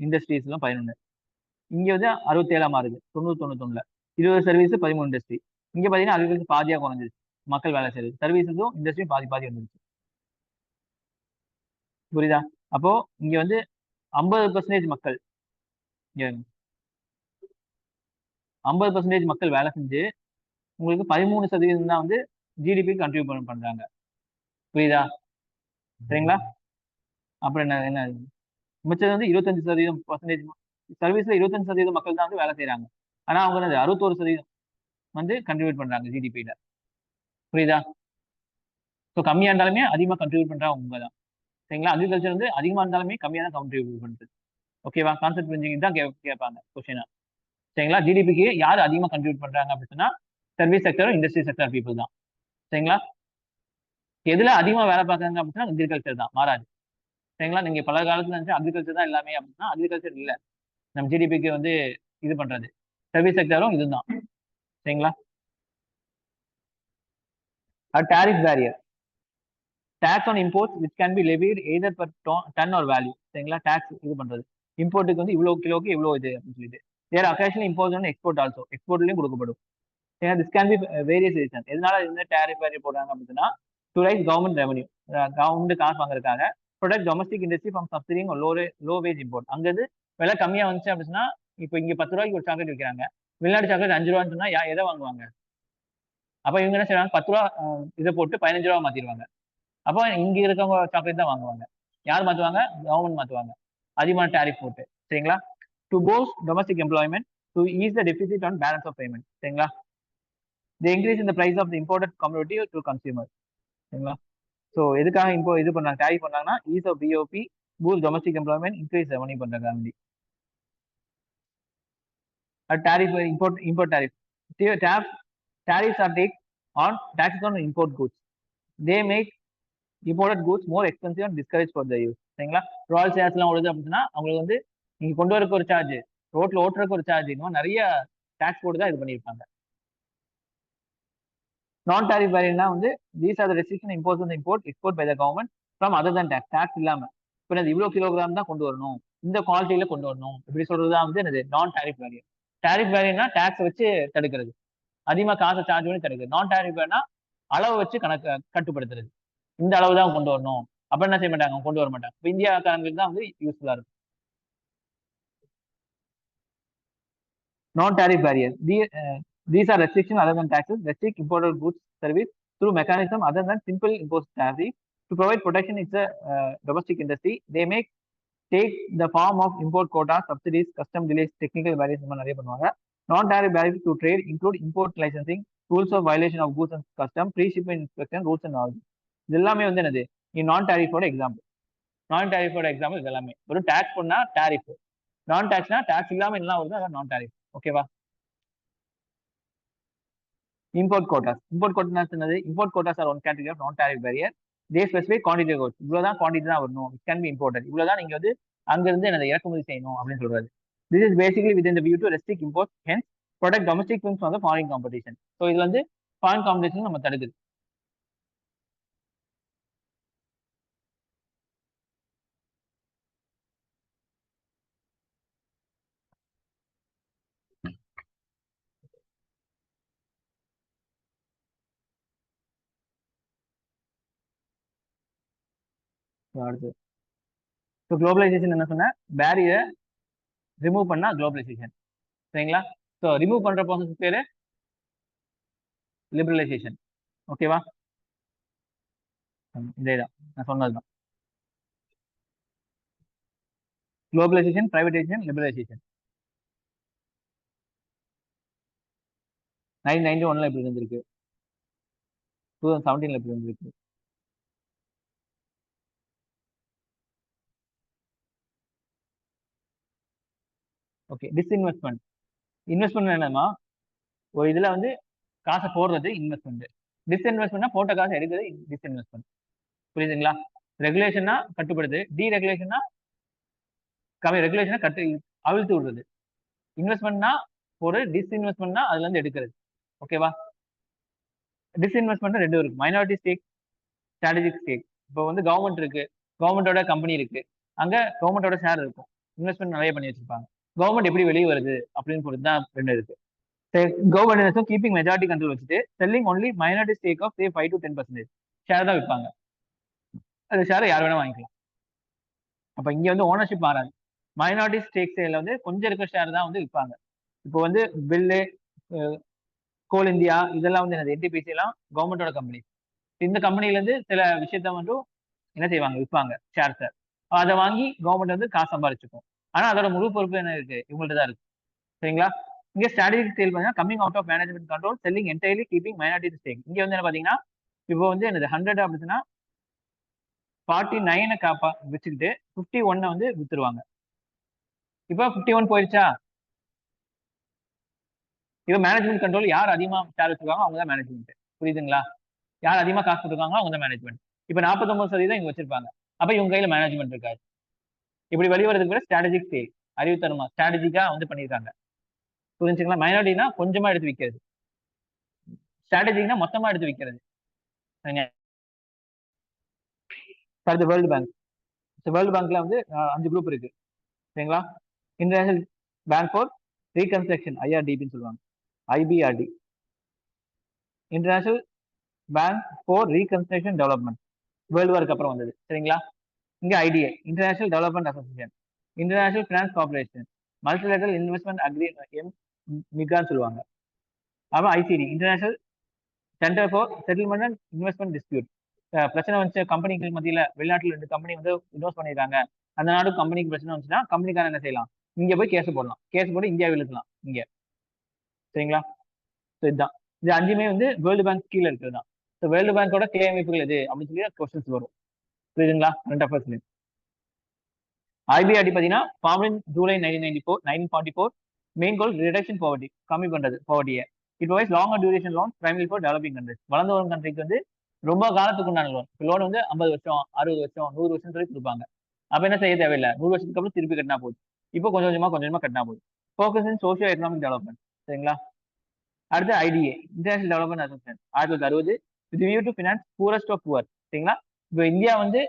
இண்டஸ்ட்ரீஸ்லாம் 11. இங்க வந்து 67 மாறுது 90-91ல 20 சர்வீஸ் 13 இண்டஸ்ட்ரி. இங்க பாத்தீங்கன்னா அக்ரிகல்ச்சர் பாதியா குறைஞ்சிருச்சு மக்கள் வேலை செய்யுது. சர்வீசஸும் இண்டஸ்ட்ரியும் பாதி பாதி வந்துருச்சு. புரியுதா? அப்போ இங்க வந்து 50% மக்கள் 50% மக்கள் வேலை செஞ்சு உங்களுக்கு 13% தான் வந்து ஜிடிபி கண்ட்ரிபியூட் பண்றாங்க. புரியுதா? சரிங்களா? அப்புறம் என்ன என்ன மிச்சது வந்து 25% சர்வீஸ்ல 25% மக்கள் தான் வந்து வேலை செய்யறாங்க. ஆனா அவங்க 61% வந்து கண்ட்ரிபியூட் பண்றாங்க ஜிடிபியில. புரியுதா? ஸோ கம்மியா இருந்தாலுமே அதிகமா கண்ட்ரிபியூட் பண்றாங்க அவங்க தான். சரிங்களா? அக்ரிகல்ச்சர் வந்து அதிகமா இருந்தாலுமே கம்மியா தான் கண்ட்ரிபியூட் பண்றது. ஓகேவா? கான்செப்ட் புரிஞ்சுக்கிட்டு தான் கேட்பாங்க கொஸ்டினா. சரிங்களா? ஜிடிபிக்கு யார் அதிகமா கண்ட்ரிபியூட் பண்றாங்க அப்படின்னா service sector, industry sector people தான். சரிங்களா? எதுல அதிகமா வேலை பார்க்கறாங்க அப்படின்னா அக்ரிகல்ச்சர் தான், மாறாது. சரிங்களா? நீங்க பல காலத்துல நினைச்சு அக்ரிகல்ச்சர் தான் எல்லாமே அப்படின்னா அக்ரிகல்ச்சர் இல்ல. நம்ம ஜிடிபிக்கு வந்து இது பண்றது சர்வீஸ் செக்டரும் இதுதான். சரிங்களா? Tariff barrier. Tax on import which can be levied either per ton or value. சரிங்களா? டாக்ஸ் இது பண்றது இம்போர்ட்டுக்கு வந்து இவ்வளவு கிலோக்கு இவ்வளவு இது அப்படின்னு சொல்லிட்டு their occasional import on export also. எக்ஸ்போர்ட்லயும் கொடுக்கப்படும். ஏன்னா this can be various reason. எதனால இந்த டாரிஃப் வேரி போடுறாங்க அப்படின்னா to raise government revenue. Government காசு வாங்குறதுக்காக protect domestic industry from subsidising low wage import. அங்க இருந்து விலை கம்மியா வந்துச்சு அப்படின்னா இப்போ இங்க 10 ரூபாய்க்கு ஒரு சாக்லேட் விற்கிறாங்க, வெளிநாடு சாக்லேட் 5 ரூபான்னு சொன்னா எதை வாங்குவாங்க? அப்ப இவங்க என்ன செய்வாங்க 10 ரூபா இதை போட்டு 15 ரூபா மாத்திடுவாங்க. அப்போ இங்க இருக்கவங்க சாக்லேட் தான் வாங்குவாங்க. யார் மாத்துவாங்க? கவர்மெண்ட் மாத்துவாங்க அதிகமான டாரிஃப் போட்டு. சரிங்களா? To boost domestic employment to ease the deficit on balance of payment. சரிங்களா? The increase in the price of the imported community to consumer. சரிங்களா? ஸோ எதுக்காக இப்போ இது பண்ணாங்க டாரிஃப் பண்ணாங்கன்னா ease of BOP boost domestic employment increase revenue பண்றாங்க. Tariff import tariff. Tariffs are take on taxes on import goods. They make imported goods more expensive and discourage for the use. சரிங்களா? Royal shares எல்லாம் ஓடுது அப்படின்னா அவங்களுக்கு வந்து நீங்க கொண்டு வரக்கு ஒரு சார்ஜ், ரோட்ல ஓட்டுறதுக்கு ஒரு சார்ஜ், இன்னும் நிறைய டாக்ஸ் போட்டு தான் இது பண்ணியிருப்பாங்க. நான் டாரிஃப் வேரியன்னா வந்து these are the restriction impose on import export by the government from other than tax. Tax இல்லாம இப்போ இவ்வளவு கிலோகிராம் தான் கொண்டு வரணும், இந்த குவாலிட்டியில கொண்டு வரணும் இப்படி சொல்றதுதான் வந்து என்னது நான் டாரிஃப் வேரியன். டாரிஃப் வேரியன்னா டாக்ஸ் வச்சு தடுக்கிறது, அதிகமா காசை சார்ஜ் பண்ணி தடுக்கிறது. நான் டாரிஃப் வேணா அளவு வச்சு கட்டுப்படுத்துறது. இந்த அளவு தான் கொண்டு வரணும் அப்ப என்ன செய்ய மாட்டாங்க, கொண்டு வர மாட்டாங்க. இப்போ இந்தியாக்காரங்களுக்கு தான் வந்து யூஸ்ஃபுல்லா இருக்கும். Non-tariff barriers. These are restrictions other than taxes, restrict imported goods service through mechanism other than simple imposed tariff to provide protection in the domestic industry. They may take the form of import quota, subsidies, custom delays, technical barriers. Non-tariff barriers to trade include import licensing, rules of violation of goods and custom, pre-shipment inspection, rules and all. இது எல்லாமே வந்து என்னது நான் டாரிஃபோட example. நான் டாரிஃபோட example இது எல்லாமே. ஒரு tax பண்ணா டாரிஃப், நான் டாக்ஸ்னா டாக்ஸ் இல்லாம எல்லாம் வருது, அதான் நான் டாரிஃப். ஓகேவா? Import quotas. Import quotas என்னது? Import quotas are one category of non-tariff barrier. They specify quantity of goods. இவ்வளவுதான் குவான்டிட்டி தான் வரணும். It can be imported. இவ்வளவுதான் நீங்க வந்து அங்கிருந்து என்னது இறக்குமதி செய்யணும் அப்படின்னு சொல்றது. This is basically within the view to restrict imports, hence protect domestic films from the foreign competition. So இது வந்து foreign competition நம்ம தடுக்குது. அடுத்து ஸோ குளோபலைசேஷன் என்ன சொன்ன, பேரியரை ரிமூவ் பண்ணா குளோபலைசேஷன். சரிங்களா? ஸோ ரிமூவ் பண்ற ப்ராசஸ் பேரு லிபரலைசேஷன். ஓகேவா? இதேதான் நான் சொன்னதுதான். Globalisation, privatisation, liberalisation. 1991ல இப்படி இருந்திருக்கு, 2017ல இப்படி இருந்திருக்கு. ஓகே. டிஸ்இன்வெஸ்ட்மெண்ட். இன்வெஸ்ட்மெண்ட் என்னன்னா ஒரு இதுல வந்து காசை போடுறது இன்வெஸ்ட்மெண்ட். டிஸ்இன்வெஸ்ட்மெண்ட்னா போட்ட காசை எடுக்கிறது டிஸ்இன்வெஸ்ட்மெண்ட். புரியுதுங்களா? ரெகுலேஷன்னா கட்டுப்படுது, டீரெகுலேஷன்னா ரெகுலேஷனை அவிழ்த்து விடுறது. இன்வெஸ்ட்மெண்ட்னா ஒரு டிஸ்இன்வெஸ்ட்மெண்ட்னா அதுல இருந்து எடுக்கிறது. ஓகேவா? டிஸ்இன்வெஸ்ட்மெண்ட் 2 இருக்கு. Minority stake, strategic stake. இப்போ வந்து கவர்மெண்ட் இருக்கு, கவர்மெண்டோட கம்பெனி இருக்கு, அங்க கவர்மெண்டோட ஷேர் இருக்கும், இன்வெஸ்ட்மெண்ட் நிறைய பண்ணி வச்சிருப்பாங்க. கவர்மெண்ட் எப்படி வெளியே வருது அப்படின்னு பொறுத்து தான் 2 இருக்கு. கவர்மெண்ட் கீப்பிங் மெஜாரிட்டி கண்ட்ரோல் வச்சுட்டு selling only minority stake of 5 to 10% share தான் விற்பாங்க. அது ஷேர் யார் வேணா வாங்கிக்கலாம். அப்ப இங்க வந்து ஓனர்ஷிப் மாறாது. மைனாரிட்டி ஸ்டேக் சேல்ல வந்து கொஞ்சம் இருக்க ஷேர் தான் வந்து விற்பாங்க. இப்போ வந்து பில்லு, கோல் இந்தியா இதெல்லாம் வந்து என்னது என்டிபிசி எல்லாம் கவர்மெண்டோட கம்பெனி. இந்த கம்பெனில இருந்து சில விஷயத்த மட்டும் என்ன செய்வாங்க, விற்பாங்க ஷேர்ஸை. அதை வாங்கி கவர்மெண்ட் வந்து காசு சம்பாரிச்சுக்கும். ஆனா அதோட முழு பொறுப்பு என்ன இருக்கு, இவங்கள்ட்ட தான் இருக்கு. சரிங்களா? இங்க ஸ்ட்ராட்டஜிக் சேல் பார்த்தீங்கன்னா coming out of management control selling entirely keeping minority stake. இங்க வந்து என்ன பாத்தீங்கன்னா இப்போ வந்து என்னது 100 அப்படின்னா 49 வச்சுக்கிட்டு 51 வந்து வித்துருவாங்க. இப்போ 51 போயிருச்சா, இப்போ மேனேஜ்மெண்ட் கண்ட்ரோல் யார் அதிகமா ஷேர் வச்சிருக்காங்க அவங்க தான் மேனேஜ்மெண்ட். புரியுதுங்களா? யார் அதிகமா காசு கொடுத்துருக்காங்களோ அவங்க தான் மேனேஜ்மெண்ட். இப்போ 49% இவங்க வச்சிருப்பாங்க. அப்ப இவங்க கையில மேனேஜ்மெண்ட் இருக்காது. இப்படி வெளிவரதுக்கு கூட ஸ்ட்ராட்டஜிக் சேல், அறிவுத்தனமா ஸ்ட்ராட்டஜிக்கா வந்து பண்ணிருக்காங்க. புரிஞ்சுங்களா? மைனாரிட்டினா கொஞ்சமா எடுத்து விற்கிறது, ஸ்ட்ராட்டஜிக்னா மொத்தமா எடுத்து விற்கிறது. அடுத்து வேர்ல்டு பேங்க். வேர்ல்டு பேங்க்ல வந்து 5 குரூப் இருக்கு. சரிங்களா? இன்டர்நேஷனல் பேங்க் ஃபார் ரீகன்ஸ்ட்ரக்ஷன், ஐஆர்டிபின்னு சொல்லுவாங்க, IBRD. International Bank for Reconstruction Development, World வார்க்கு அப்புறம் வந்தது. சரிங்களா? இங்க IDA, International Development Association, International Finance Corporation, Multilateral Investment மிகான்னு சொல்லுவாங்க. அப்புறம் ICD, International Centre for Settlement and Investment Dispute. பிரச்சனை வந்து கம்பெனிகள் மத்தியில வெளிநாட்டுல 2 கம்பெனி வந்து இன்வெஸ்ட் பண்ணிருக்காங்க, அந்த நாடு கம்பெனிக்கு பிரச்சனை வந்துச்சுன்னா கம்பெனிக்காரன் என்ன செய்யலாம், இங்க போய் கேஸ் போடலாம், கேஸ் போட்டு இந்தியாவில் இருக்கலாம் இங்க. சரிங்களா? இதுதான். இது 5மே வந்து வேர்ல்டு பேங்க் கீழே இருக்கிறது தான். வேர்ல்டு பேங்கோட கிளை அமைப்புகள் எது அப்படின்னு சொல்லி கொஸ்டின்ஸ் வரும். புரியுதுங்களா? கரண்ட் அஃபேர்ஸ்ல ஐபிஆர்டி பாத்தீங்கன்னா form in July 1944. Main goal reduction poverty, கம்மி பண்றது பாவர்ட்டியை. It provides longer duration loan primary for developing countries. வளர்ந்து வரும் கண்ட்ரிக்கு வந்து ரொம்ப காலத்துக்கு உண்டான லோன். லோன் வந்து 50 வருஷம், 60 வருஷம், 100 வருஷம் சொல்லி கொடுப்பாங்க. அப்ப என்ன செய்ய தேவையில்லை, 100 வருஷத்துக்கு அப்புறம் திருப்பி கட்டினா போகுது. இப்போ கொஞ்சம் கொஞ்சமா கட்டினா போகுது. Focus in socio economic development. சரிங்களா? அடுத்து IDA, International Development Association, 1960, with view to finance poorest of poor. சரிங்களா? இப்போ இந்தியா வந்து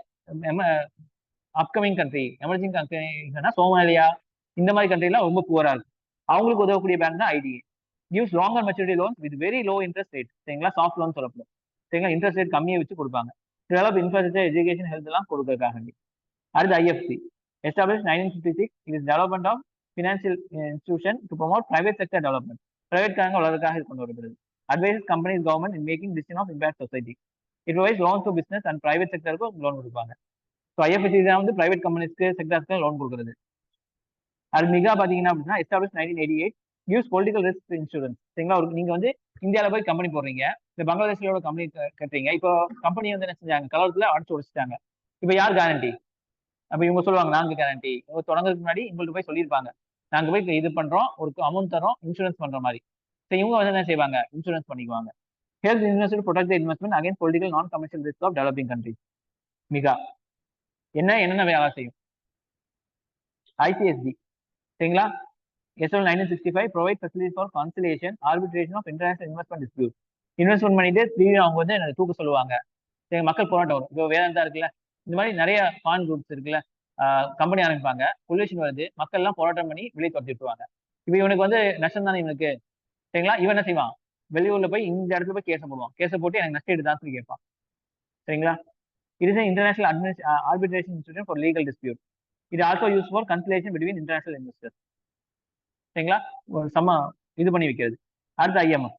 அப்கமிங் கண்ட்ரி, எமர்ஜிங் கண்ட்ரினா சோமாலியா இந்த மாதிரி கண்ட்ரிலாம் ரொம்ப புவரா இருக்கு, அவங்களுக்கு உதவக்கூடிய பேங்க் தான் ITA. Gives longer maturity loans with very low interest rate. சரிங்களா? சாஃப்ட் லோன் சொல்லப்படும். சரிங்களா? இன்ட்ரெஸ்ட் ரேட் கம்மியை வச்சு கொடுப்பாங்க. டெவலப் இன்ஃப்ராஸ்ட்ரக்சர், எஜுகேஷன், ஹெல்த் எல்லாம் கொடுக்கறதுக்காக. அடுத்து IFC, establish 1956. It is development of financial institution to promote private sector development. Private காரங்க வளர்றதுக்காக இது கொண்டு வரப்படுது. Advise companies government in making decision of impact society. It provides loans to business and private செக்டருக்கும் loan கொடுப்பாங்க. So IFSC தான் வந்து private கம்பெனிஸ்க்கு செக்டர்ஸ்க்கு loan கொடுக்குறது. அது மிகா பாத்தீங்கன்னா அப்படின்னா establish 1988. Use political risk insurance. சரிங்களா? நீங்க வந்து இந்தியாவில் போய் கம்பெனி போடுறீங்க, இந்த பங்களாதேஷோட கம்பெனி கட்டுறீங்க. இப்போ கம்பெனி வந்து என்ன செஞ்சாங்க, கலவரத்துல அடிச்சு உடைச்சிட்டாங்க. இப்போ யார் கேரண்டி? அப்ப இவங்க சொல்லுவாங்க நாங்க கேரண்டி. தொடங்குறதுக்கு முன்னாடி உங்கள்ட்ட போய் சொல்லியிருப்பாங்க, நாங்க போய் இது பண்றோம், ஒரு அமௌண்ட் தரோம், இன்சூரன்ஸ் பண்ற மாதிரி. இவங்க வந்து என்ன செய்வாங்க, இன்சூரன்ஸ் பண்ணிக்குவாங்க. Health invest protect investment against political non commercial risk of developing country. MIGA என்னென்ன வேலை செய்யும்? ஐசிஎஸ்டி. சரிங்களா? SL 1965 provide facilities for conciliation, arbitration of international investment dispute. Investment பண்ணிட்டு திரும்பி அவங்க வந்து தூக்க சொல்லுவாங்க. சரி, மக்கள் போராட்டம் வரும். இப்போ வேதாந்தா இருக்குல்ல, இந்த மாதிரி நிறைய ஃபான் குரூப்ஸ் இருக்குல்ல, கம்பெனி ஆரம்பிப்பாங்க, பொல்யூஷன் வருது, மக்கள் எல்லாம் போராட்டம் பண்ணி வெளியே துரத்தி விட்டுருவாங்க. இப்போ இவனுக்கு வந்து நஷ்டம் தானே இவனுக்கு. சரிங்களா? இவன் என்ன செய்வான், வெளியூர்ல போய் இந்த இடத்துல போய் கேஸை போடுவான். கேஸை போட்டு எனக்கு நஷ்டம் எடுதான் சொல்லி கேட்பான். சரிங்களா? It is international arbitration institution for legal dispute. இது also use for conciliation between international investors. சரிங்களா? ஒரு இது பண்ணி வைக்கிறது. அடுத்து ஐஎம்எஃப்,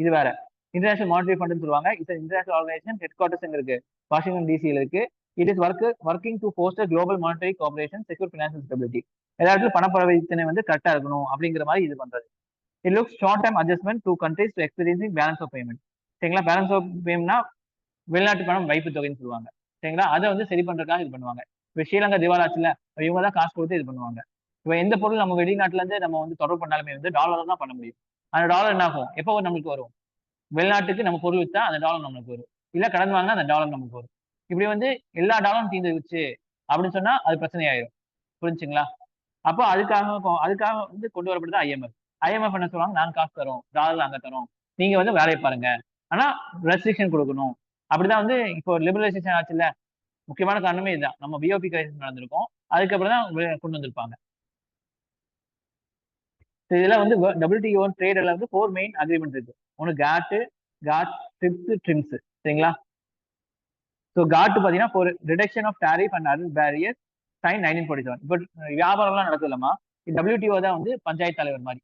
இது வேற. இன்டர்நேஷனல் மானிட்டரி ஃபண்ட் சொல்லுவாங்க. இது இன்டர்நேஷனல் ஆர்கனைசேஷன், ஹெட் குவார்டர்ஸ் எங்க இருக்கு, வாஷிங்டன் டிசியில் இருக்கு. It is working to foster global monetary cooperation, secure financial stability. எல்லா பணப்பரிவர்த்தனை வந்து கரெக்டா இருக்கணும் அப்படிங்கிற மாதிரி இது பண்றது. It looks short time adjustment to countries to experiencing balance of payment. சரிங்களா? பேலன்ஸ் ஆஃப் பேமெண்ட்னா வெளிநாட்டு பணம் வைப்பு தொகைன்னு சொல்லுவாங்க. சரிங்களா? அதை வந்து சரி பண்றதுக்காக இது பண்ணுவாங்க. இப்போ ஸ்ரீலங்கா திவாலாச்சுல இவங்க தான் காசு கொடுத்து இது பண்ணுவாங்க. இப்போ எந்த பொருள் நம்ம வெளிநாட்டுல இருந்து நம்ம வந்து தொடர்பு பண்ணாலுமே வந்து டாலர் தான் பண்ண முடியும். அந்த டாலர் என்ன ஆகும்? எப்போ நம்மளுக்கு வரும்? வெளிநாட்டுக்கு நம்ம பொருள் வித்தா அந்த டாலர் நம்மளுக்கு வரும். இல்ல கடன் வாங்கினா அந்த டாலர் நமக்கு வரும். இப்படி வந்து எல்லா டாலரும் தீர்ந்துருச்சு அப்படின்னு சொன்னா அது பிரச்சனை ஆயிரும். புரிஞ்சுங்களா? அப்போ அதுக்காக வந்து கொண்டு வரப்படுது ஐஎம்எஃப். ஐஎம்எஃப் என்ன சொல்லுவாங்க? நாங்க காசு தரோம். டாலர் நாங்க தரோம். நீங்க வந்து வேலையை பாருங்க. ஆனா ரெஸ்ட்ரிக்ஷன் கொடுக்கணும். அப்படிதான் வந்து இப்போ லிபரலைசேஷன் ஆச்சுல்ல. முக்கியமான காரணமே இதுதான். நம்ம பிஓபி கிரைசிஸ் நடந்திருக்கும். அதுக்கப்புறம் தான் கொண்டு வந்திருப்பாங்க. இதுல வந்து WTO ட்ரேட்ல வந்து 4 மெயின் அக்ரிமெண்ட் இருக்கு. ஒன்னு காட், ட்ரிப்ஸ், ட்ரிம்ஸ். சரிங்களா? ஸோ காட் பாத்தீங்கன்னா for reduction of tariff and other barrier since 1947. இப்போ வியாபாரம்லாம் நடக்குது இல்லமா, WTO தான் வந்து பஞ்சாயத்து தலைவர் மாதிரி.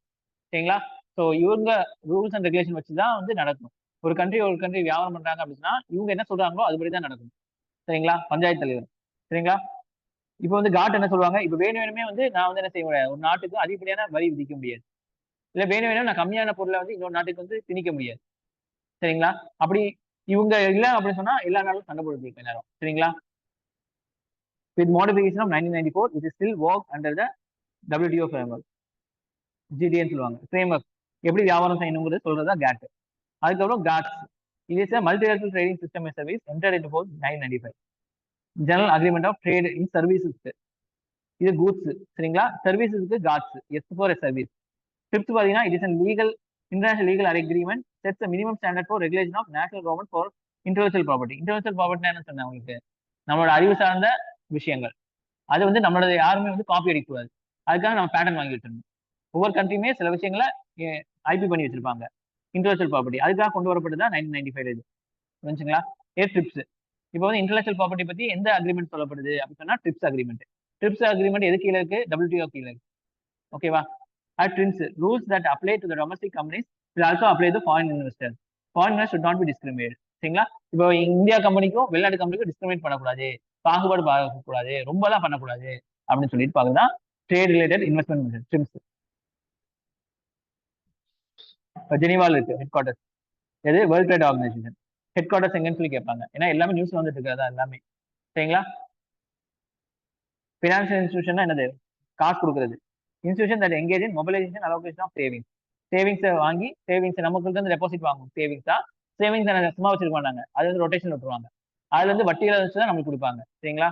சரிங்களா? ஸோ இவங்க ரூல்ஸ் அண்ட் ரெகுலேஷன் வச்சு தான் வந்து நடக்கும். ஒரு கண்ட்ரி வியாபாரம் பண்றாங்க அப்படின்னா இவங்க என்ன சொல்றாங்களோ அதுபடி தான் நடக்கும். சரிங்களா? பஞ்சாயத்து தலைவர். சரிங்களா? இப்போ வந்து காட் என்ன சொல்லுவாங்க? இப்போ வேணுமே வந்து நான் வந்து என்ன செய்ய முடியாது, ஒரு நாட்டுக்கு அதிகப்படியான வரி விதிக்க முடியாது. இல்ல வேணும் நான் கம்மியான பொருளை வந்து இன்னொரு நாட்டுக்கு வந்து திணிக்க முடியாது. சரிங்களா? அப்படி இவங்க இல்ல அப்படின்னு சொன்னா எல்லா நாளும் சண்டை போடுறது நேரம். சரிங்களா? With modification of 1994 it is still work under the WTO framework. ஜிடின்னு சொல்லுவாங்க. ஃப்ரேம்வொர்க் எப்படி வியாபாரம் செய்யணுங்கிறது சொல்றதா கேட். அதுக்கப்புறம் காட்ஸ். இது is multilateral trading system and service entered into force 1995. General agreement of trade in services. இது கூட்ஸ். சரிங்களா? சர்வீசஸ்க்கு GATS. S for service. Fifth பாத்தீங்கன்னா it is legal international legal agreement sets minimum standard for regulation of national government for intellectual property. Intellectual property என்ன சொன்னேன் உங்களுக்கு? நம்மளோட அறிவு சார்ந்த விஷயங்கள். அது வந்து நம்மளோட யாருமே வந்து காப்பி அடிக்கக்கூடாது. அதுக்காக நம்ம பேட்டர்ன் வாங்கி வச்சிருந்தோம். ஒவ்வொரு கண்ட்ரியுமே சில விஷயங்களை ஐபி பண்ணி வச்சிருப்பாங்க. இன்டெலக்சுவல் ப்ராப்பர்ட்டி அதுக்காக கொண்டு வரப்பட்டதா 1995 இது. புரிஞ்சுங்களா? ட்ரிப்ஸ். இப்போ வந்து இன்டெலக்சுவல் ப்ராப்பர்ட்டி பத்தி எந்த அக்ரிமெண்ட் சொல்லப்படுது அப்படின்னு சொன்னா ட்ரிப்ஸ் அக்ரிமெண்ட். ட்ரிப்ஸ் அக்ரிமெண்ட் எது கீழே இருக்கு? WTO கீழே இருக்கு. ஓகேவா? TRIPS rules that apply to the domestic companies will also apply to foreign investors. Foreign investors should not be discriminated. சரிங்களா? இப்போ இந்தியா கம்பெனிக்கும் வெளிநாட்டு கம்பெனிக்கும் டிஸ்கிரிமினேட் பண்ணக்கூடாது, பாகுபாடு பார்க்கக்கூடாது, ரொம்பலாம் பண்ணக்கூடாது அப்படின்னு சொல்லிட்டு பாக்குறதுதான் trade related investment measure TRIMs. ஜெனீவால இருக்கு ஹெட் குவார்டர்ஸ். எது? World Trade Organization. Headquarters எங்கன்னு சொல்லி கேட்பாங்க. ஏன்னா எல்லாமே நியூஸ்ல வந்துட்டு இருக்கிறதா எல்லாமே. சரிங்களா? பினான்சியல் இன்ஸ்டிடியூஷன் என்னது? காசு கொடுக்குறது. Institution that engage in mobilisation allocation of savings. சேவிங்ஸை வாங்கி சேவிங்ஸ் நமக்கு வந்து டெபாசிட் வாங்கும். சேவிங்ஸா சேவிங்ஸ் சும்மா வச்சிருக்க மாட்டாங்க. அது வந்து ரொட்டேஷன் விட்டுருவாங்க. அதுல இருந்து வட்டியில வச்சு தான் நமக்கு கொடுப்பாங்க. சரிங்களா?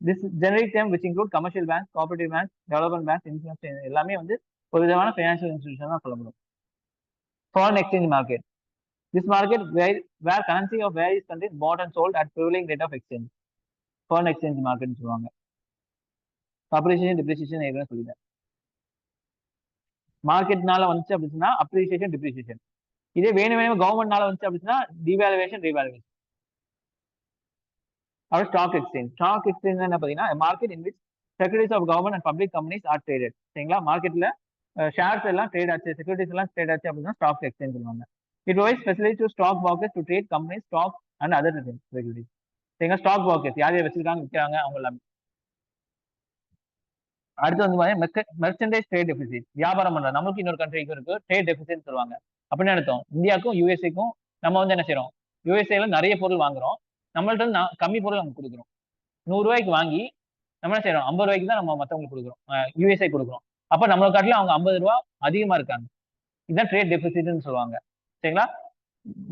This generic term which include commercial bank, cooperative bank, development bank, insurance எல்லாமே வந்து ஒரு விதமான ஃபைனான்சியல் இன்ஸ்டிடியூஷன் தான் சொல்ல முடியும். Foreign exchange market. This market where currency of various countries bought and sold at prevailing rate of exchange. Foreign exchange market சொல்லுவாங்க. Appreciation depreciation ஏற்கனவே சொல்லிட்டேன். மார்க்கெட்னால வந்துச்சு அப்படின்னா அப்ரிசியேஷன் டிப்ரிசியேஷன். இதே வேணும் கவர்மெண்ட்னால வந்துச்சு அப்படின்னா டிவேல்யூவேஷன் ரீவேல்யூவேஷன். அப்புறம் ஸ்டாக் எக்ஸ்சேஞ்ச். ஸ்டாக் எக்ஸ்சேஞ்ச் என்ன பார்த்தீங்கன்னா market in which securities of government and public companies are traded. சரிங்களா? மார்க்கெட்ல ஷேர்ஸ் எல்லாம் ட்ரேட் ஆச்சு, செக்யூரிட்டிஸ் எல்லாம் ட்ரேட் ஆச்சு அப்படின்னா ஸ்டாக் எக்ஸ்சேஞ்ச் சொல்லுவாங்க. It gives facility to stock brokers to trade company stock and other securities. சரிங்களா? ஸ்டாக் ப்ரோக்கர்ஸ் யார் யார் வச்சிருக்காங்க விற்கிறாங்க அவங்க எல்லாமே. அடுத்து வந்து மெர்ச்சன்டைஸ் ட்ரேட் டெபிசிட். வியாபாரம் பண்றோம் நமக்கு இன்னொரு கண்ட்ரிக்கும் இருக்கு ட்ரேட் டெபிசிட் சொல்லுவாங்க. அப்படின்னு அர்த்தம் இந்தியாவுக்கும் யூஎஸ்ஏக்கும் நம்ம வந்து என்ன செய்யறோம்? யூஎஸ்ஏல நிறைய பொருள் வாங்குறோம், நம்மள்ட்ட கம்மி பொருள் நமக்கு கொடுக்குறோம். 100 ரூபாய்க்கு வாங்கி நம்ம என்ன செய்யறோம்? 50 ரூபாய்க்கு தான் நம்ம மத்தவங்களுக்கு கொடுக்குறோம், யூஎஸ்ஏ கொடுக்குறோம். அப்ப நம்மளை காட்டிலும் அவங்க 50 ரூபாய் அதிகமா இருக்காங்க. இதுதான் ட்ரேட் டெபிசிட்னு சொல்லுவாங்க. சரிங்களா?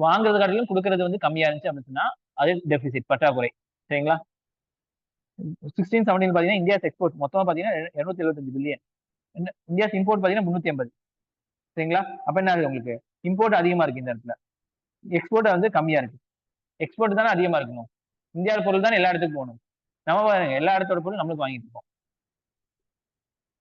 வாங்குறது காட்டிலும் கொடுக்கறது வந்து கம்மியா இருந்துச்சு அப்படின்னா அது டெபிசிட், பற்றாக்குறை. சரிங்களா? 1617 பாத்தீங்கன்னா இந்தியா எக்ஸ்போர்ட் மொத்தமா பாத்தீங்கன்னா 275 பில்லியன். இந்தியா இம்போர்ட் பாத்தீங்கன்னா 350. சரிங்களா? அப்ப என்ன ஆகுது உங்களுக்கு? இம்போர்ட் அதிகமா இருக்கு இந்த இடத்துல, எக்ஸ்போர்ட் வந்து கம்மியா இருக்கு. எக்ஸ்போர்ட் தானே அதிகமா இருக்கணும், இந்தியா பொருள் தானே எல்லா இடத்துக்கும் போகணும். நம்ம பாருங்க எல்லா இடத்தோட பொருள் நம்மளுக்கு வாங்கிட்டு இருக்கோம்.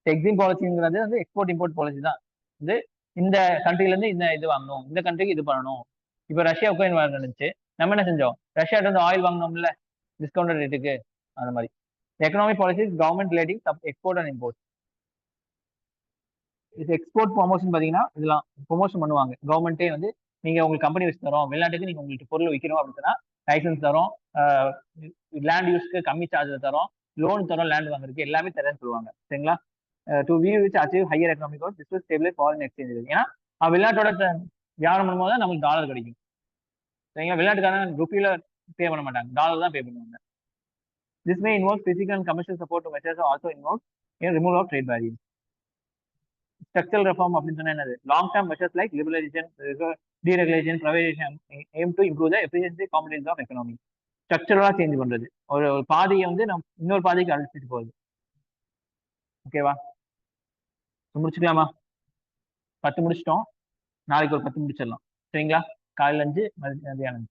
எக்ஸிம் பாலிசிங்கிறது வந்து எக்ஸ்போர்ட் இம்போர்ட் பாலிசி தான். வந்து இந்த கண்ட்ரில இருந்து இந்த இது வாங்கணும், இந்த கண்ட்ரிக்கு இது பண்ணணும். இப்ப ரஷ்யா உக்ரைன் வாங்க நினைச்சு நம்ம என்ன செஞ்சோம்? ரஷ்யாட்ட வந்து ஆயில் வாங்கினோம்ல டிஸ்கவுண்டட் ரேட்டுக்கு. அந்த மாதிரி economic policy government relating export and import. இது எக்ஸ்போர்ட் ப்ரொமோஷன் பாத்தீங்கன்னா இதெல்லாம் ப்ரொமோஷன் பண்ணுவாங்க கவர்மெண்ட்டே வந்து நீங்க உங்களுக்கு கம்பெனி வச்சு தரோம், வெளிநாட்டுக்கு நீங்க உங்களுக்கு பொருள் விற்கணும் அப்படின்னா லைசன்ஸ் தரோம், லேண்ட் யூஸ்க்கு கம்மி சார்ஜ் தரோம், லோன் தரோம், லேண்ட் வாங்குறதுக்கு எல்லாமே தரேன்னு சொல்லுவாங்க. சரிங்களா? To view which achieve higher economic growth, this will stabilize foreign exchange. ஏன்னா வெளிநாட்டோட வியாபாரம் பண்ணும்போது தான் நமக்கு டாலர் கிடைக்கும். சரிங்களா? வெளிநாட்டுக்காரங்க ருப்பியில பே பண்ண மாட்டாங்க, டாலர் தான் பே பண்ணுவாங்க. This may involve physical and commercial support to measures also involve removal of trade barriers. Structural reform அப்படின்னு சொன்னா என்னது? Long term measures like liberalisation, deregulation, privatisation aim to improve the efficiency competition of economy. ஸ்ட்ரக்சரலா change பண்றது, ஒரு பாதையை வந்து நம்ம இன்னொரு பாதைக்கு அழைச்சிட்டு போகுது. ஓகேவா? முடிச்சுக்கலாமா? 10 முடிச்சிட்டோம். நாளைக்கு ஒரு 10 முடிச்சிடலாம். சரிங்களா? காலையில 5 மதியானம்